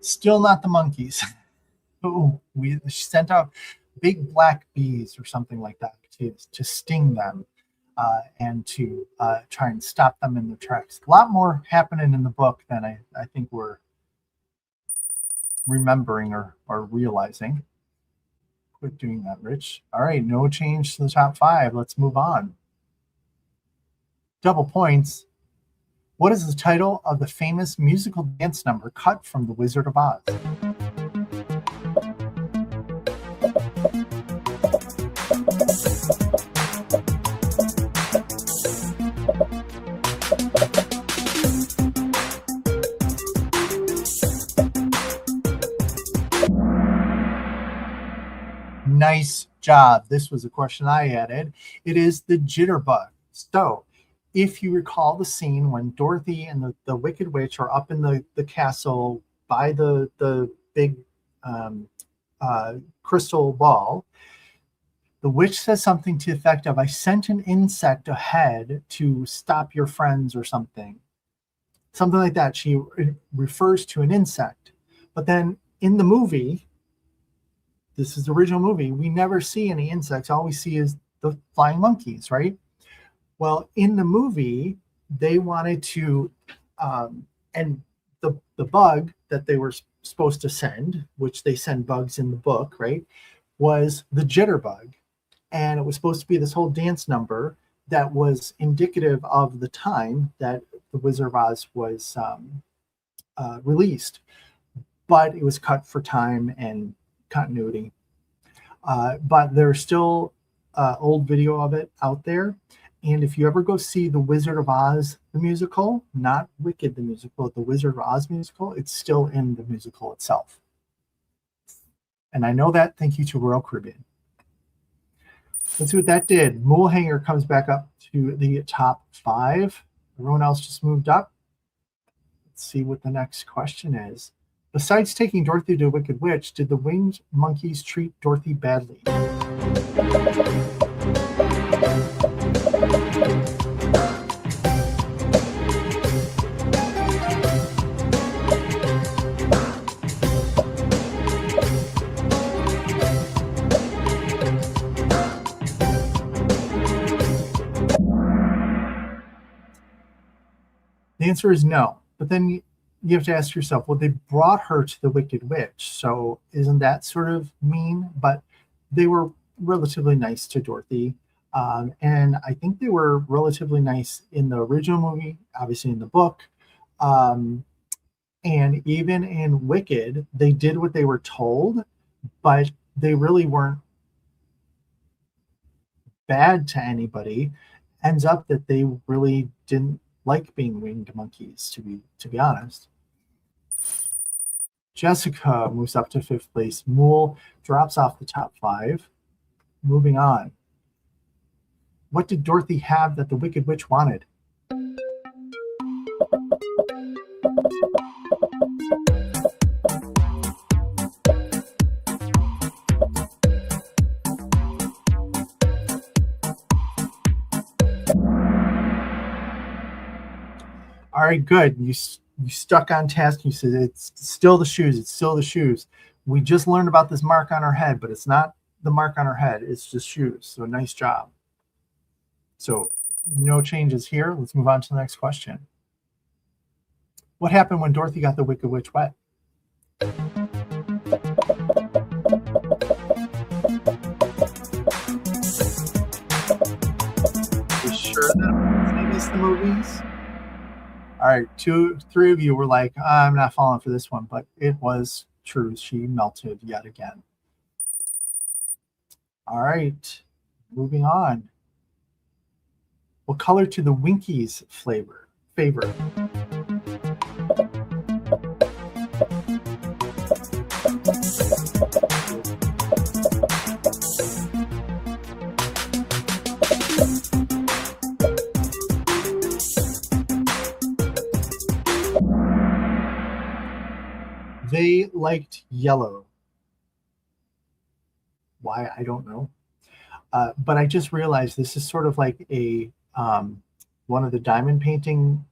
Still not the monkeys. Oh, we sent out big black bees or something like that to sting them and to try and stop them in their tracks. A lot more happening in the book than I think we're remembering or realizing. Quit doing that, Rich. All right, no change to the top 5. Let's move on. Double points. What is the title of the famous musical dance number cut from The Wizard of Oz? Nice job. This was a question I added. It is the Jitterbug. So, if you recall the scene when Dorothy and the Wicked Witch are up in the castle by the big crystal ball, the witch says something to the effect of, I sent an insect ahead to stop your friends or something. Something like that. She refers to an insect. But then in the movie, this is the original movie, we never see any insects. All we see is the flying monkeys, right? Well, in the movie, they wanted to, and the bug that they were supposed to send, which they send bugs in the book, right, was the Jitterbug. And it was supposed to be this whole dance number that was indicative of the time that The Wizard of Oz was released. But it was cut for time and continuity. But there's still old video of it out there. And if you ever go see The Wizard of Oz, the musical, not Wicked the musical, The Wizard of Oz musical, it's still in the musical itself. And I know that. Thank you to Royal Caribbean. Let's see what that did. Molehanger comes back up to the top 5. Everyone else just moved up. Let's see what the next question is. Besides taking Dorothy to a Wicked Witch, did the winged monkeys treat Dorothy badly? The answer is no. But then you have to ask yourself, well, they brought her to the Wicked Witch, so isn't that sort of mean? But they were relatively nice to Dorothy. And I think they were relatively nice in the original movie, obviously in the book. And even in Wicked, they did what they were told, but they really weren't bad to anybody. Ends up that they really didn't like being winged monkeys, to be honest. Jessica moves up to 5th place. Mool drops off the top 5. Moving on. What did Dorothy have that the Wicked Witch wanted? right, good. You stuck on task. You said it's still the shoes. It's still the shoes. We just learned about this mark on her head, but it's not the mark on her head. It's just shoes. So nice job. So no changes here. Let's move on to the next question. What happened when Dorothy got the Wicked Witch wet? You sure that we missed the movies? All right, 2, 3 of you were like, I'm not falling for this one, but it was true. She melted yet again. All right, moving on. What color to the Winkies favor? They liked yellow. Why, I don't know. But I just realized this is sort of like a one of the diamond painting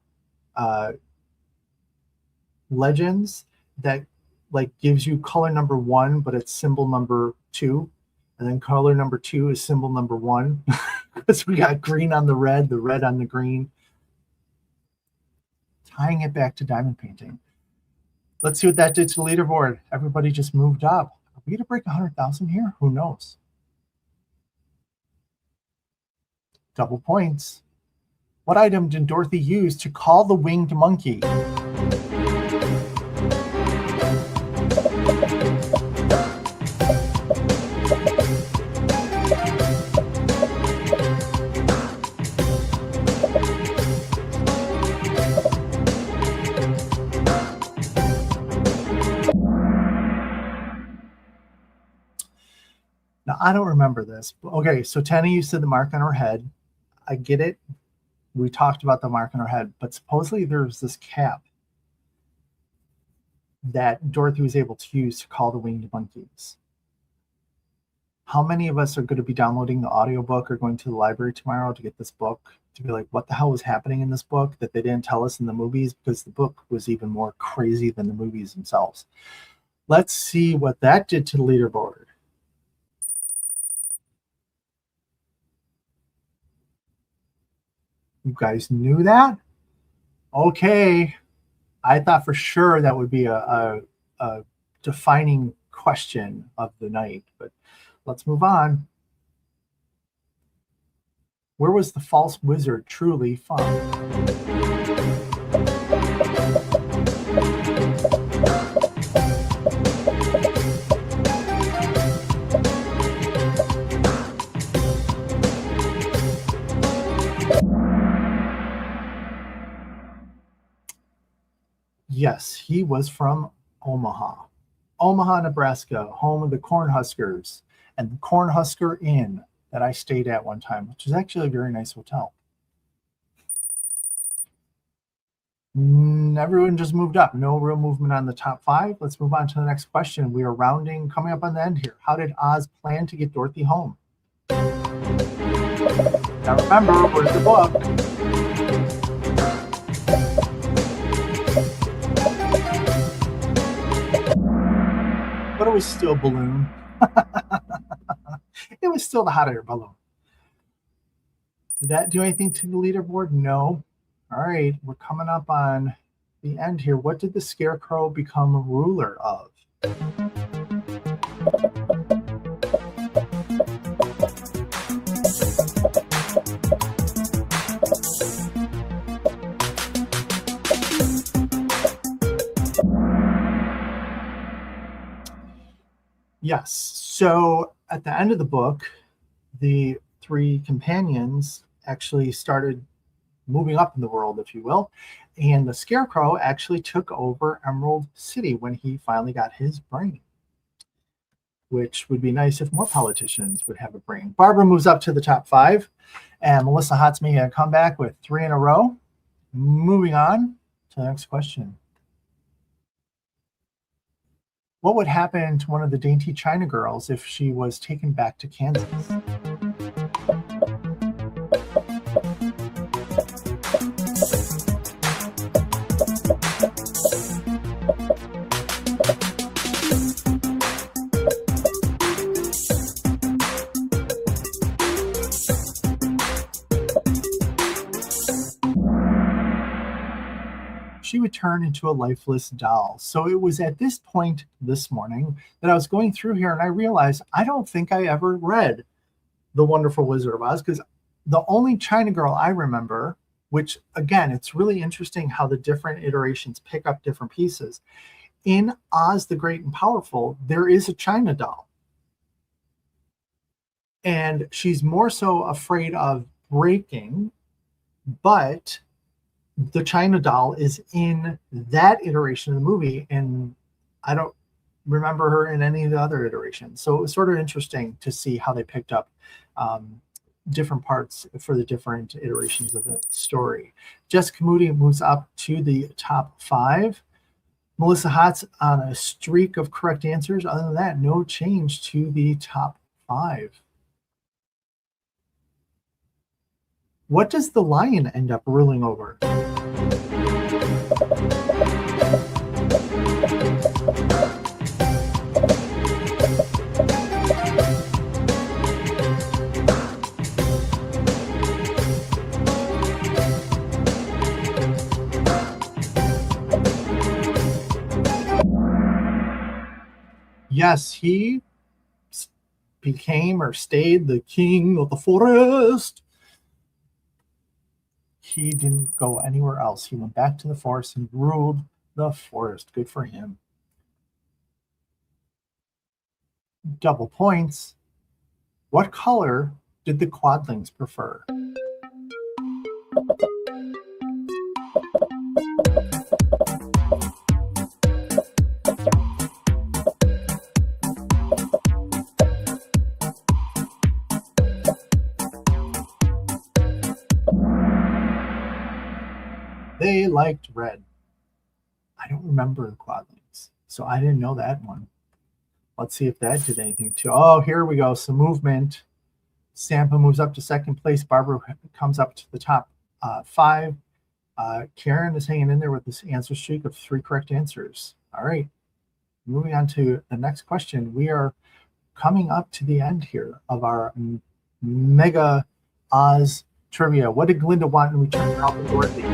legends that like gives you color number 1, but it's symbol number 2, and then color number 2 is symbol number 1 because we got green on the red on the green. Tying it back to diamond painting. Let's see what that did to the leaderboard. Everybody just moved up. Are we gonna break 100,000 here? Who knows? Double points. What item did Dorothy use to call the winged monkey? Now, I don't remember this. Okay, so Tenny, you said the mark on her head. I get it. We talked about the mark on her head, but supposedly there's this cap that Dorothy was able to use to call the winged monkeys. How many of us are going to be downloading the audiobook or going to the library tomorrow to get this book to be like, what the hell was happening in this book that they didn't tell us in the movies? Because the book was even more crazy than the movies themselves. Let's see what that did to the leaderboard. You guys knew that? Okay. I thought for sure that would be a defining question of the night, but let's move on. Where was the false wizard truly found? Yes, he was from Omaha. Omaha, Nebraska, home of the Cornhuskers and the Cornhusker Inn that I stayed at one time, which is actually a very nice hotel. Everyone just moved up. No real movement on the top 5. Let's move on to the next question. We are rounding, coming up on the end here. How did Oz plan to get Dorothy home? Now remember, where's the book? But it was still balloon. It was still the hot air balloon. Did that do anything to the leaderboard? No. All right, we're coming up on the end here. What did the Scarecrow become ruler of? Yes. So at the end of the book, the 3 companions actually started moving up in the world, if you will. And the Scarecrow actually took over Emerald City when he finally got his brain, which would be nice if more politicians would have a brain. Barbara moves up to the top 5, and Melissa Hott's making a comeback with 3 in a row. Moving on to the next question. What would happen to one of the Dainty China Girls if she was taken back to Kansas? turn into a lifeless doll. So it was at this point this morning that I was going through here and I realized I don't think I ever read The Wonderful Wizard of Oz, because the only China Girl I remember, which again, it's really interesting how the different iterations pick up different pieces. In Oz the Great and Powerful, there is a China doll. And she's more so afraid of breaking, but the China doll is in that iteration of the movie, and I don't remember her in any of the other iterations. So it was sort of interesting to see how they picked up different parts for the different iterations of the story. Jessica Moody moves up to the top 5. Melissa Hott's on a streak of correct answers. Other than that, no change to the top 5. What does the lion end up ruling over? Yes, he became or stayed the king of the forest. He didn't go anywhere else. He went back to the forest and ruled the forest. Good for him. Double points. What color did the Quadlings prefer? They liked red. I don't remember the Quadlings, so I didn't know that one. Let's see if that did anything too. Oh, here we go. Some movement. Sampa moves up to second place. Barbara comes up to the top 5. Karen is hanging in there with this answer streak of 3 correct answers. All right. Moving on to the next question. We are coming up to the end here of our Mega Oz trivia. What did Glinda want in return for helping Dorothy?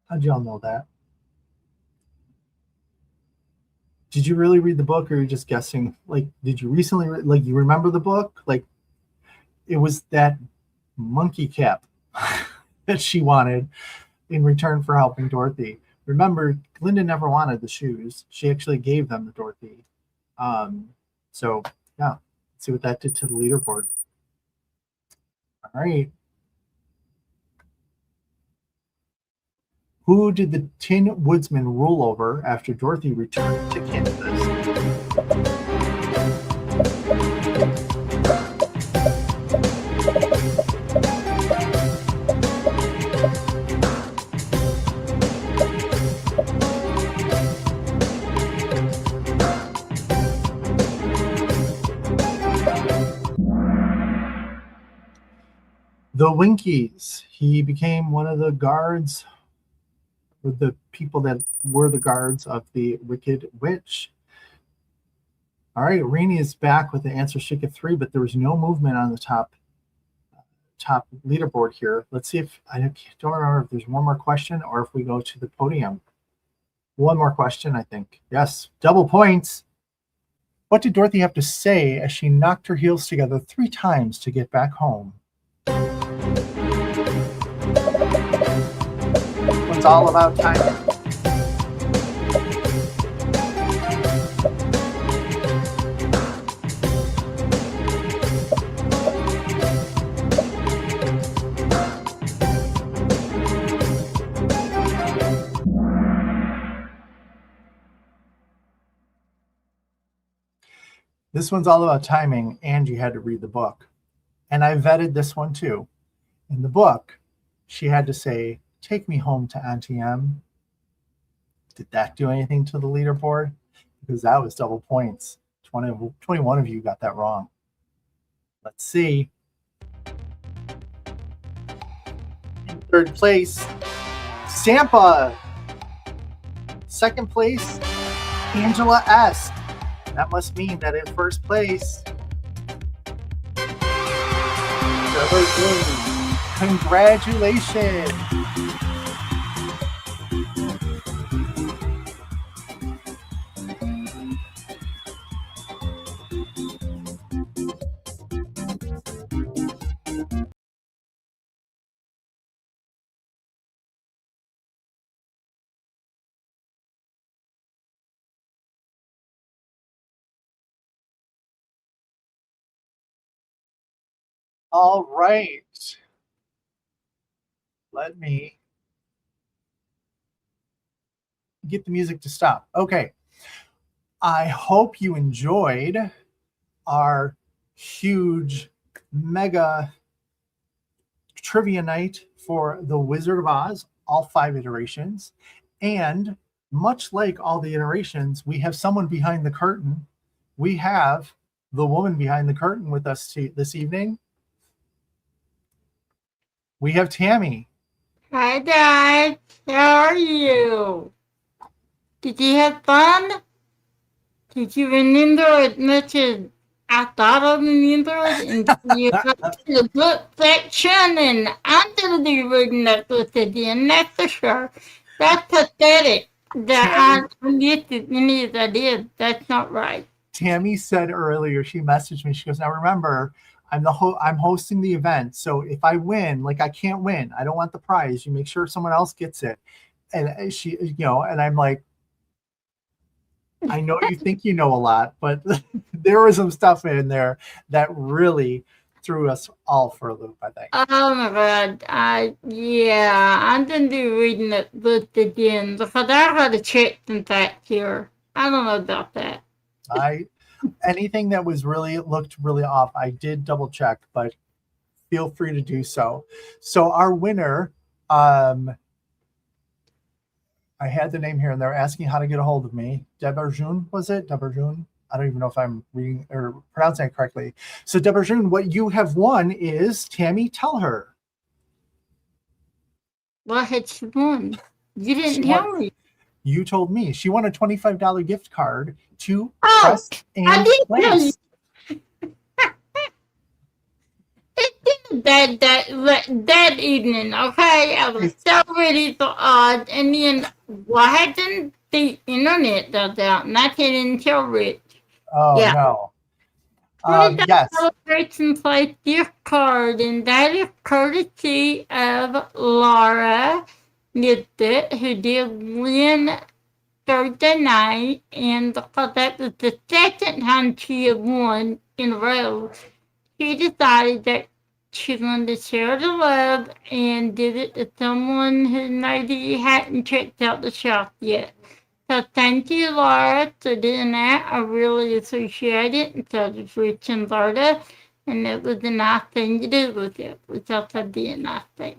How'd y'all know that? Did you really read the book, or are you just guessing? Like, did you recently you remember the book? Like, it was that monkey cap that she wanted in return for helping Dorothy. Remember, Glinda never wanted the shoes. She actually gave them to Dorothy. So yeah, let's see what that did to the leaderboard. All right. Who did the Tin Woodsman rule over after Dorothy returned to Kansas? The Winkies. He became one of the guards, the people that were the guards of the Wicked Witch. All right, Rainey is back with the answer streak of 3, but there was no movement on the top leaderboard here. Let's see if I don't remember if there's one more question or if we go to the podium. One more question, I think. Yes, double points. What did Dorothy have to say as she knocked her heels together 3 times to get back home? It's all about timing. This one's all about timing, and you had to read the book. And I vetted this one too. In the book, she had to say, "Take me home to Auntie M." Did that do anything to the leaderboard? Because that was double points. 21 of you got that wrong. Let's see. In third place, Sampa. Second place, Angela S. That must mean that in first place, Trevor Green. Congratulations. All right. Let me get the music to stop. Okay. I hope you enjoyed our huge mega trivia night for The Wizard of Oz, all 5 iterations. And much like all the iterations, we have someone behind the curtain. We have the woman behind the curtain with us this evening. We have Tammy. Hi guys, how are you? Did you have fun? Did you remember as much as I thought I remembered? And you got to the book section, and I'm going to be reading that book again, that's for sure. That's pathetic that I missed as many as I did. That's not right. Tammy said earlier, she messaged me, she goes, now remember, I'm hosting the event, so if I win, like I can't win, I don't want the prize, you make sure someone else gets it. And she, and I'm like, I know you think you know a lot, but there was some stuff in there that really threw us all for a loop, I think. Oh my God, I'm going to be reading that book again because I got to check some facts here. I don't know about that. Anything that was looked really off, I did double check, but feel free to do so. So our winner, I had the name here and they're asking how to get a hold of me. Debarjun, was it? Debarjun? I don't even know if I'm reading or pronouncing it correctly. So Debarjun, what you have won is, Tammy, tell her. What had she won? You didn't tell me. You told me she won a $25 gift card to Oh, Press I and did tell you. Place. That evening, okay? I was so ready for Oz, and then what happened? The internet goes out, and I couldn't tell Rich. Oh, Yeah. no. Yes. Yes. Celebration Place gift card, and that is courtesy of Laura Nisbet, who did win Thursday night, and because that was the second time she had won in a row, she decided that she wanted to share the love and did it to someone who maybe hadn't checked out the shop yet. So thank you, Laura, for doing that. I really appreciate it. And so does Rich and Berta. And it was a nice thing to do with it. It was also be a nice thing.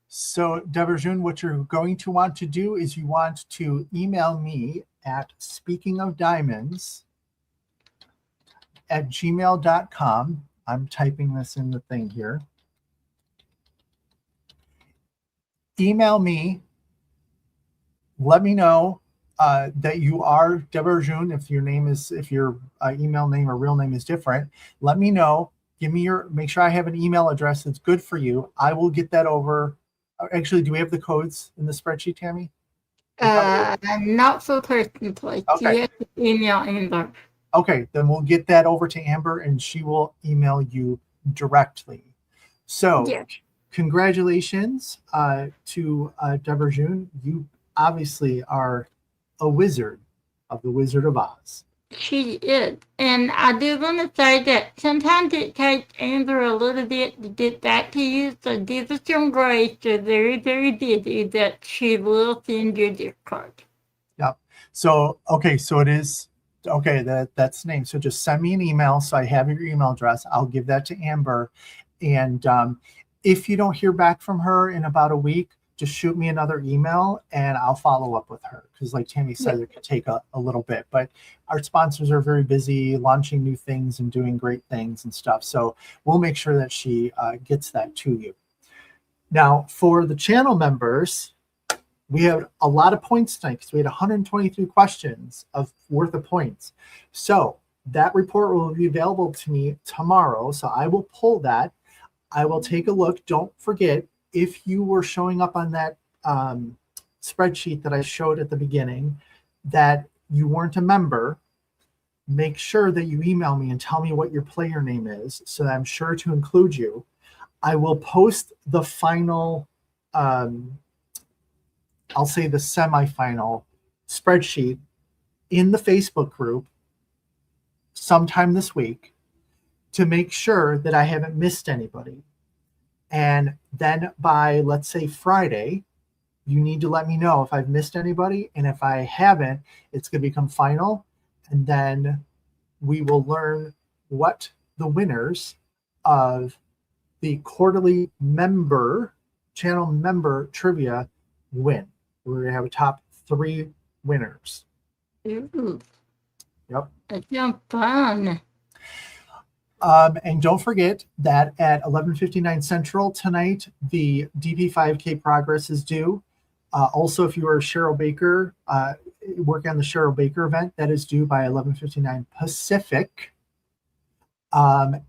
So, Debarjun, what you're going to want to do is you want to email me at speakingofdiamonds@gmail.com. I'm typing this in the thing here. Email me. Let me know that you are Debarjun. If your email name or real name is different, let me know. Make sure I have an email address that's good for you. I will get that over. Actually, do we have the codes in the spreadsheet, Tammy? Not for person place. Okay. You have to email Amber. Okay, then we'll get that over to Amber and she will email you directly. So, Yes. Congratulations to Debarjun. You obviously are a wizard of the Wizard of Oz. She is. And I do want to say that sometimes it takes Amber a little bit to get back to you. So give us some grace. They're very, very busy that she will send you gift card. Yep. So, okay, so it is, okay, that's the name. So just send me an email so I have your email address. I'll give that to Amber. And if you don't hear back from her in about a week, just shoot me another email and I'll follow up with her. Because like Tammy said, it could take a little bit, but our sponsors are very busy launching new things and doing great things and stuff. So we'll make sure that she gets that to you. Now, for the channel members, we had a lot of points tonight because we had 123 questions worth of points. So that report will be available to me tomorrow. So I will pull that. I will take a look. Don't forget, if you were showing up on that spreadsheet that I showed at the beginning, that you weren't a member, make sure that you email me and tell me what your player name is, so that I'm sure to include you. I will post the final, I'll say the semifinal spreadsheet in the Facebook group sometime this week to make sure that I haven't missed anybody. And then by, let's say, Friday, you need to let me know if I've missed anybody. And if I haven't, it's going to become final. And then we will learn what the winners of the quarterly channel member trivia win. We're going to have a top 3 winners. Ooh, Yep. that sounds fun. And don't forget that at 11:59 Central tonight, the DP5K progress is due. Also, if you are Cheryl Baker, working on the Cheryl Baker event, that is due by 11:59 Pacific. What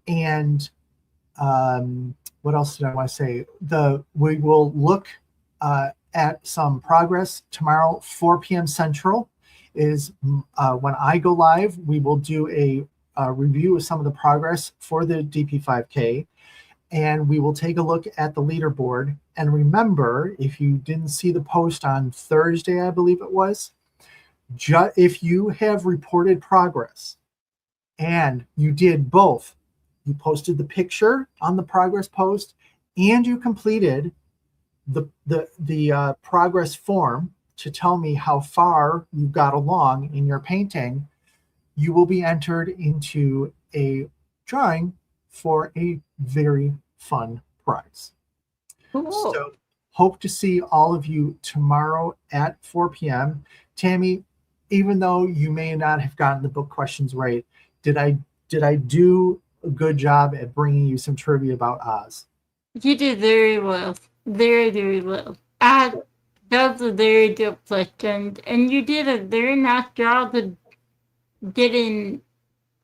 else did I want to say? We will look at some progress tomorrow, 4 p.m. Central is when I go live. We will do a review of some of the progress for the DP5K, and we will take a look at the leaderboard. And remember, if you didn't see the post on Thursday, I believe it was, if you have reported progress and you did both, you posted the picture on the progress post and you completed the progress form to tell me how far you got along in your painting, you will be entered into a drawing for a very fun prize. Cool. So hope to see all of you tomorrow at 4 p.m. Tammy, even though you may not have gotten the book questions right, did I do a good job at bringing you some trivia about Oz? You did very well. Very, very well. Those are very good questions. And you did a very nice job of getting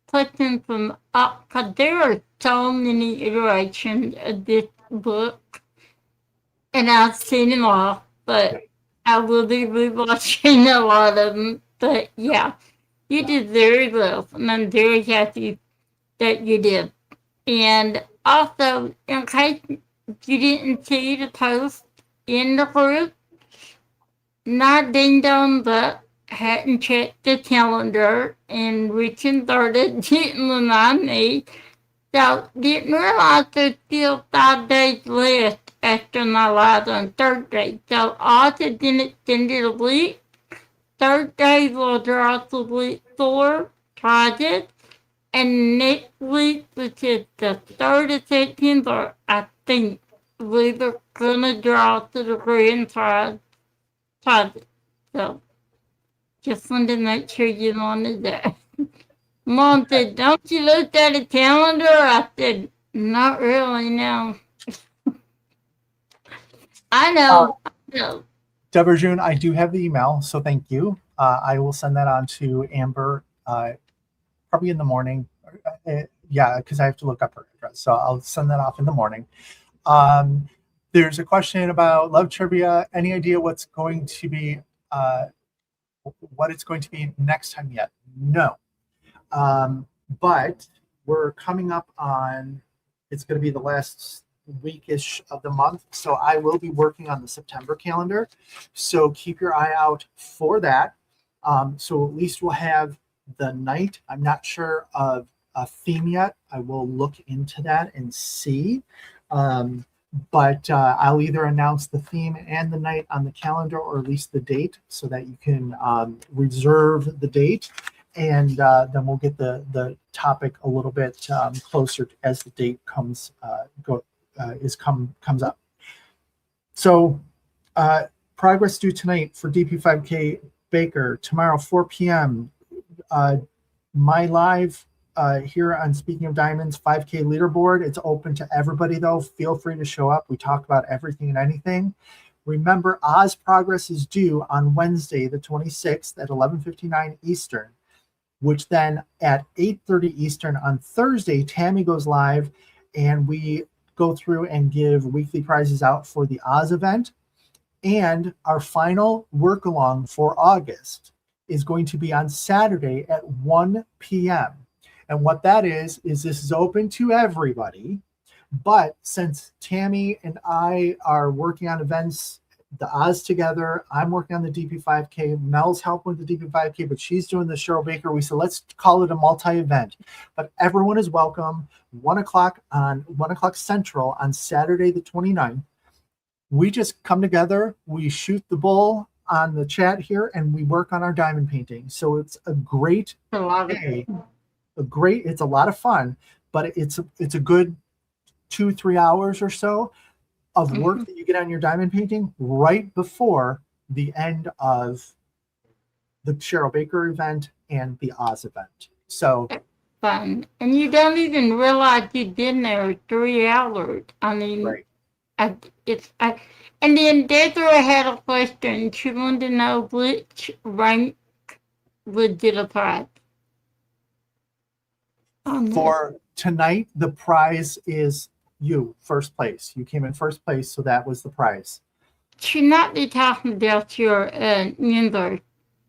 questions from up, because there are so many iterations of this book. And I've seen them all, but I will be rewatching a lot of them. But yeah, you did very well. And I'm very happy that you did. And also, in case you didn't see the post in the group, not ding dong, but hadn't checked the calendar, and Richard started didn't remind me. So didn't realize there's still 5 days left after my live on Thursday. So also didn't extend it a week. Thursday will draw the week 4 prizes. And next week, which is the 3rd of September, I think we were gonna draw to the grand prize. So just wanted to make sure you wanted that. Mom said, "Don't you look at a calendar?" I said, "Not really, no." I know. Deborah June, I do have the email, so thank you. I will send that on to Amber probably in the morning. Yeah, because I have to look up her address, so I'll send that off in the morning. There's a question about Love Trivia. Any idea what's going to be what it's going to be next time yet? No. But we're coming up on, it's going to be the last weekish of the month. So I will be working on the September calendar. So keep your eye out for that. So at least we'll have the night. I'm not sure of a theme yet. I will look into that and see. But I'll either announce the theme and the night on the calendar, or at least the date, so that you can reserve the date, and then we'll get the topic a little bit closer as the date comes up. So Progress due tonight for DP5K Baker. Tomorrow, 4 p.m. My live here on Speaking of Diamonds 5K leaderboard. It's open to everybody, though. Feel free to show up. We talk about everything and anything. Remember, Oz Progress is due on Wednesday, the 26th at 11:59 Eastern, which then at 8:30 Eastern on Thursday, Tammy goes live and we go through and give weekly prizes out for the Oz event. And our final work along for August is going to be on Saturday at 1 p.m. And what that is this is open to everybody. But since Tammy and I are working on events, the Oz together, I'm working on the DP5K, Mel's helping with the DP5K, but she's doing the Cheryl Baker. We said, let's call it a multi-event. But everyone is welcome. 1 o'clock Central on Saturday the 29th. We just come together, we shoot the bull on the chat here, and we work on our diamond painting. So it's a great day. It's a lot of fun, but it's a good 2-3 hours or so of work that you get on your diamond painting right before the end of the Cheryl Baker event and the Oz event. So fun. And you don't even realize you've been there 3 hours. I mean, right. And then Desiree had a question. She wanted to know which rank would get a prize. For tonight, the prize is you, first place. You came in first place, so that was the prize. Should not be talking about your member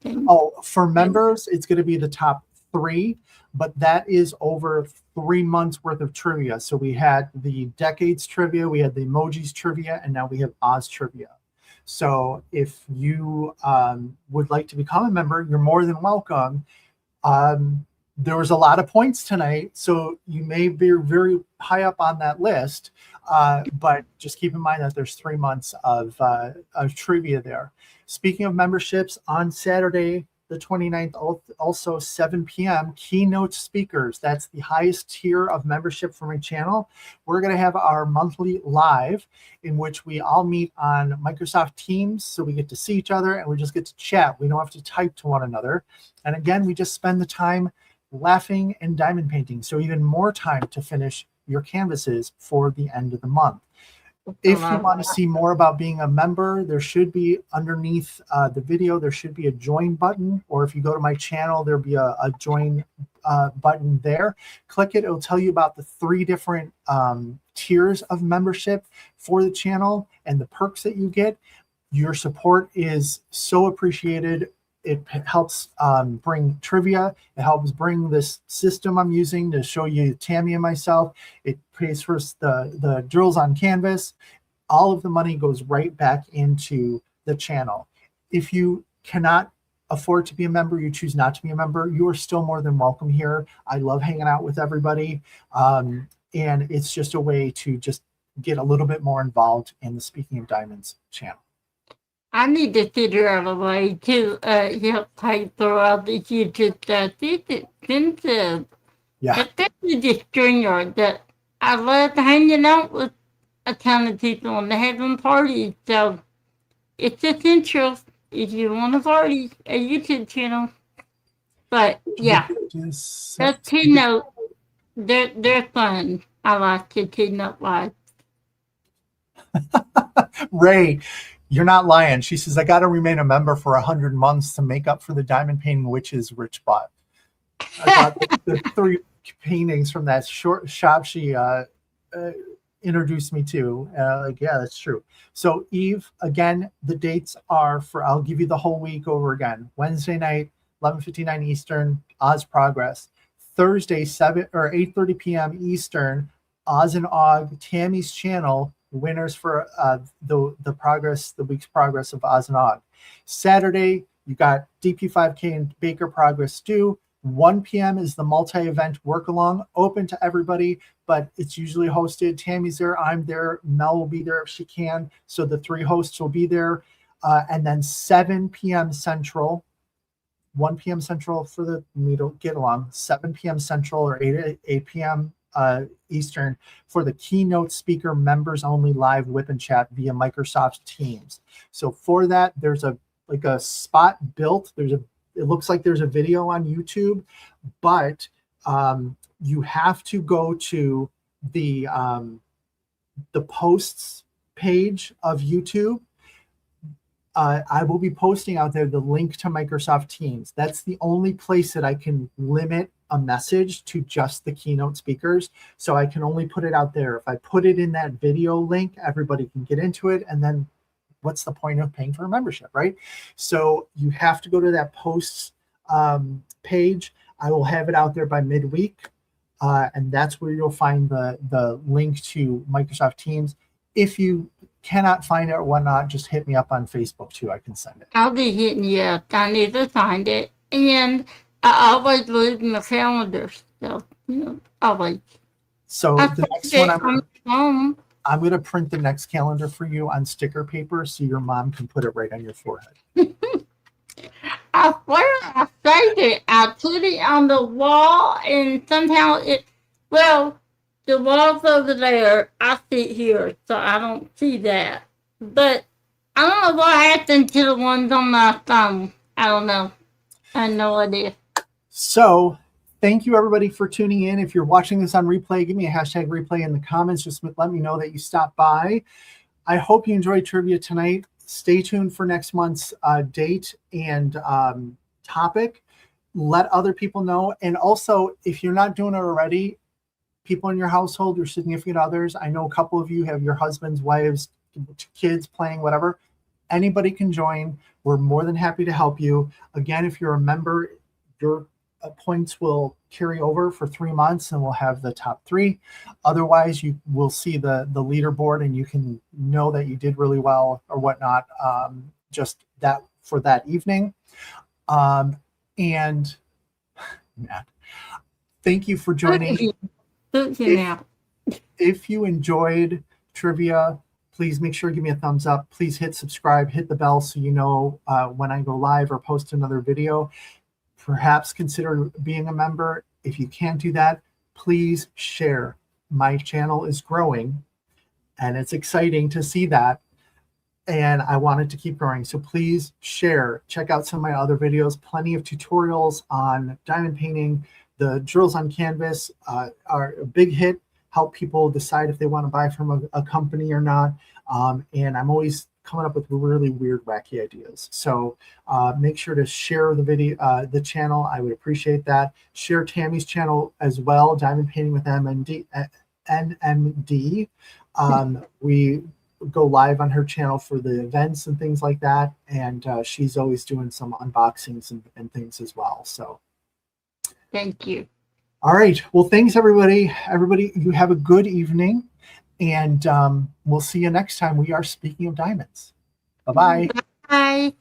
thing. Oh, for members, it's going to be the top 3, but that is over 3 months worth of trivia. So we had the decades trivia, we had the emojis trivia, and now we have Oz trivia. So if you would like to become a member, you're more than welcome. There was a lot of points tonight, so you may be very high up on that list, but just keep in mind that there's 3 months of trivia there. Speaking of memberships, on Saturday, the 29th, also 7 p.m., keynote speakers. That's the highest tier of membership for my channel. We're going to have our monthly live in which we all meet on Microsoft Teams, so we get to see each other and we just get to chat. We don't have to type to one another. And again, we just spend the time laughing and diamond painting, so even more time to finish your canvases for the end of the month. If you want to see more about being a member, there should be underneath the video, there should be a join button, or if you go to my channel, there'll be a join button there. Click it, it'll tell you about the 3 different tiers of membership for the channel and the perks that you get. Your support is so appreciated. It helps bring trivia. It helps bring this system I'm using to show you Tammy and myself. It pays for the drills on canvas. All of the money goes right back into the channel. If you cannot afford to be a member, you choose not to be a member, you are still more than welcome here. I love hanging out with everybody. And it's just a way to just get a little bit more involved in the Speaking of Diamonds channel. I need to figure out a way to help pay for all the YouTube stuff. It's expensive. Yeah. Especially the stringer that I love hanging out with a ton of people and having parties. So it's essential if you want to party, a YouTube channel. But yeah, the keynote, they're fun. I like the keynote live. Ray, you're not lying. She says, I got to remain a member for 100 months to make up for the diamond painting witches Rich bought. I bought the 3 paintings from that short shop she introduced me to. Yeah, that's true. So Eve, again, the dates are I'll give you the whole week over again. Wednesday night, 11:59 Eastern, Oz Progress. Thursday, 8:30 p.m. Eastern, Oz and Og, Tammy's channel, winners for the week's progress of Oz and Og. Saturday, you got DP5K and Baker Progress due. 1 p.m. is the multi-event work-along, open to everybody, but it's usually hosted. Tammy's there, I'm there, Mel will be there if she can, so the 3 hosts will be there. And then 7 p.m. Central, 1 p.m. Central for the me to get along, 7 p.m. Central or 8 p.m. Eastern for the keynote speaker members only live whip and chat via Microsoft Teams. So for that, there's a spot built. It looks like there's a video on YouTube, but you have to go to the posts page of YouTube. I will be posting out there the link to Microsoft Teams. That's the only place that I can limit a message to just the keynote speakers. So I can only put it out there. If I put it in that video link, everybody can get into it. And then what's the point of paying for a membership, right? So you have to go to that posts page. I will have it out there by midweek. And that's where you'll find the link to Microsoft Teams. If you cannot find it or whatnot, just hit me up on Facebook too. I can send it. I'll be hitting you up. I need to find it. And I always leave my calendar. So, always. So I the next think one, on the phone. I'm going to print the next calendar for you on sticker paper so your mom can put it right on your forehead. I swear I saved it. I put it on the wall and somehow the wall's over there. I sit here, so I don't see that. But I don't know what happened to the ones on my phone. I don't know. I have no idea. So thank you everybody for tuning in. If you're watching this on replay, give me a hashtag replay in the comments. Just let me know that you stopped by. I hope you enjoyed trivia tonight. Stay tuned for next month's date and topic. Let other people know. And also, if you're not doing it already, people in your household, your significant others, I know a couple of you have your husbands, wives, kids playing, whatever. Anybody can join. We're more than happy to help you. Again, if you're a member, your points will carry over for 3 months and we'll have the top 3. Otherwise, you will see the leaderboard and you can know that you did really well or whatnot, just that for that evening. And Matt, thank you for joining. If you enjoyed trivia, please make sure to give me a thumbs up. Please hit subscribe, hit the bell so you know when I go live or post another video. Perhaps consider being a member. If you can't do that, please share. My channel is growing and it's exciting to see that. And I want it to keep growing. So please share. Check out some of my other videos. Plenty of tutorials on diamond painting. The drills on canvas are a big hit. Help people decide if they want to buy from a company or not. And I'm always coming up with really weird, wacky ideas. So make sure to share the video, the channel. I would appreciate that. Share Tammy's channel as well, Diamond Painting with NMD. We go live on her channel for the events and things like that. And she's always doing some unboxings and things as well. So thank you. All right. Well, thanks, everybody. Everybody, you have a good evening. And we'll see you next time. We are Speaking of Diamonds. Bye-bye. Bye.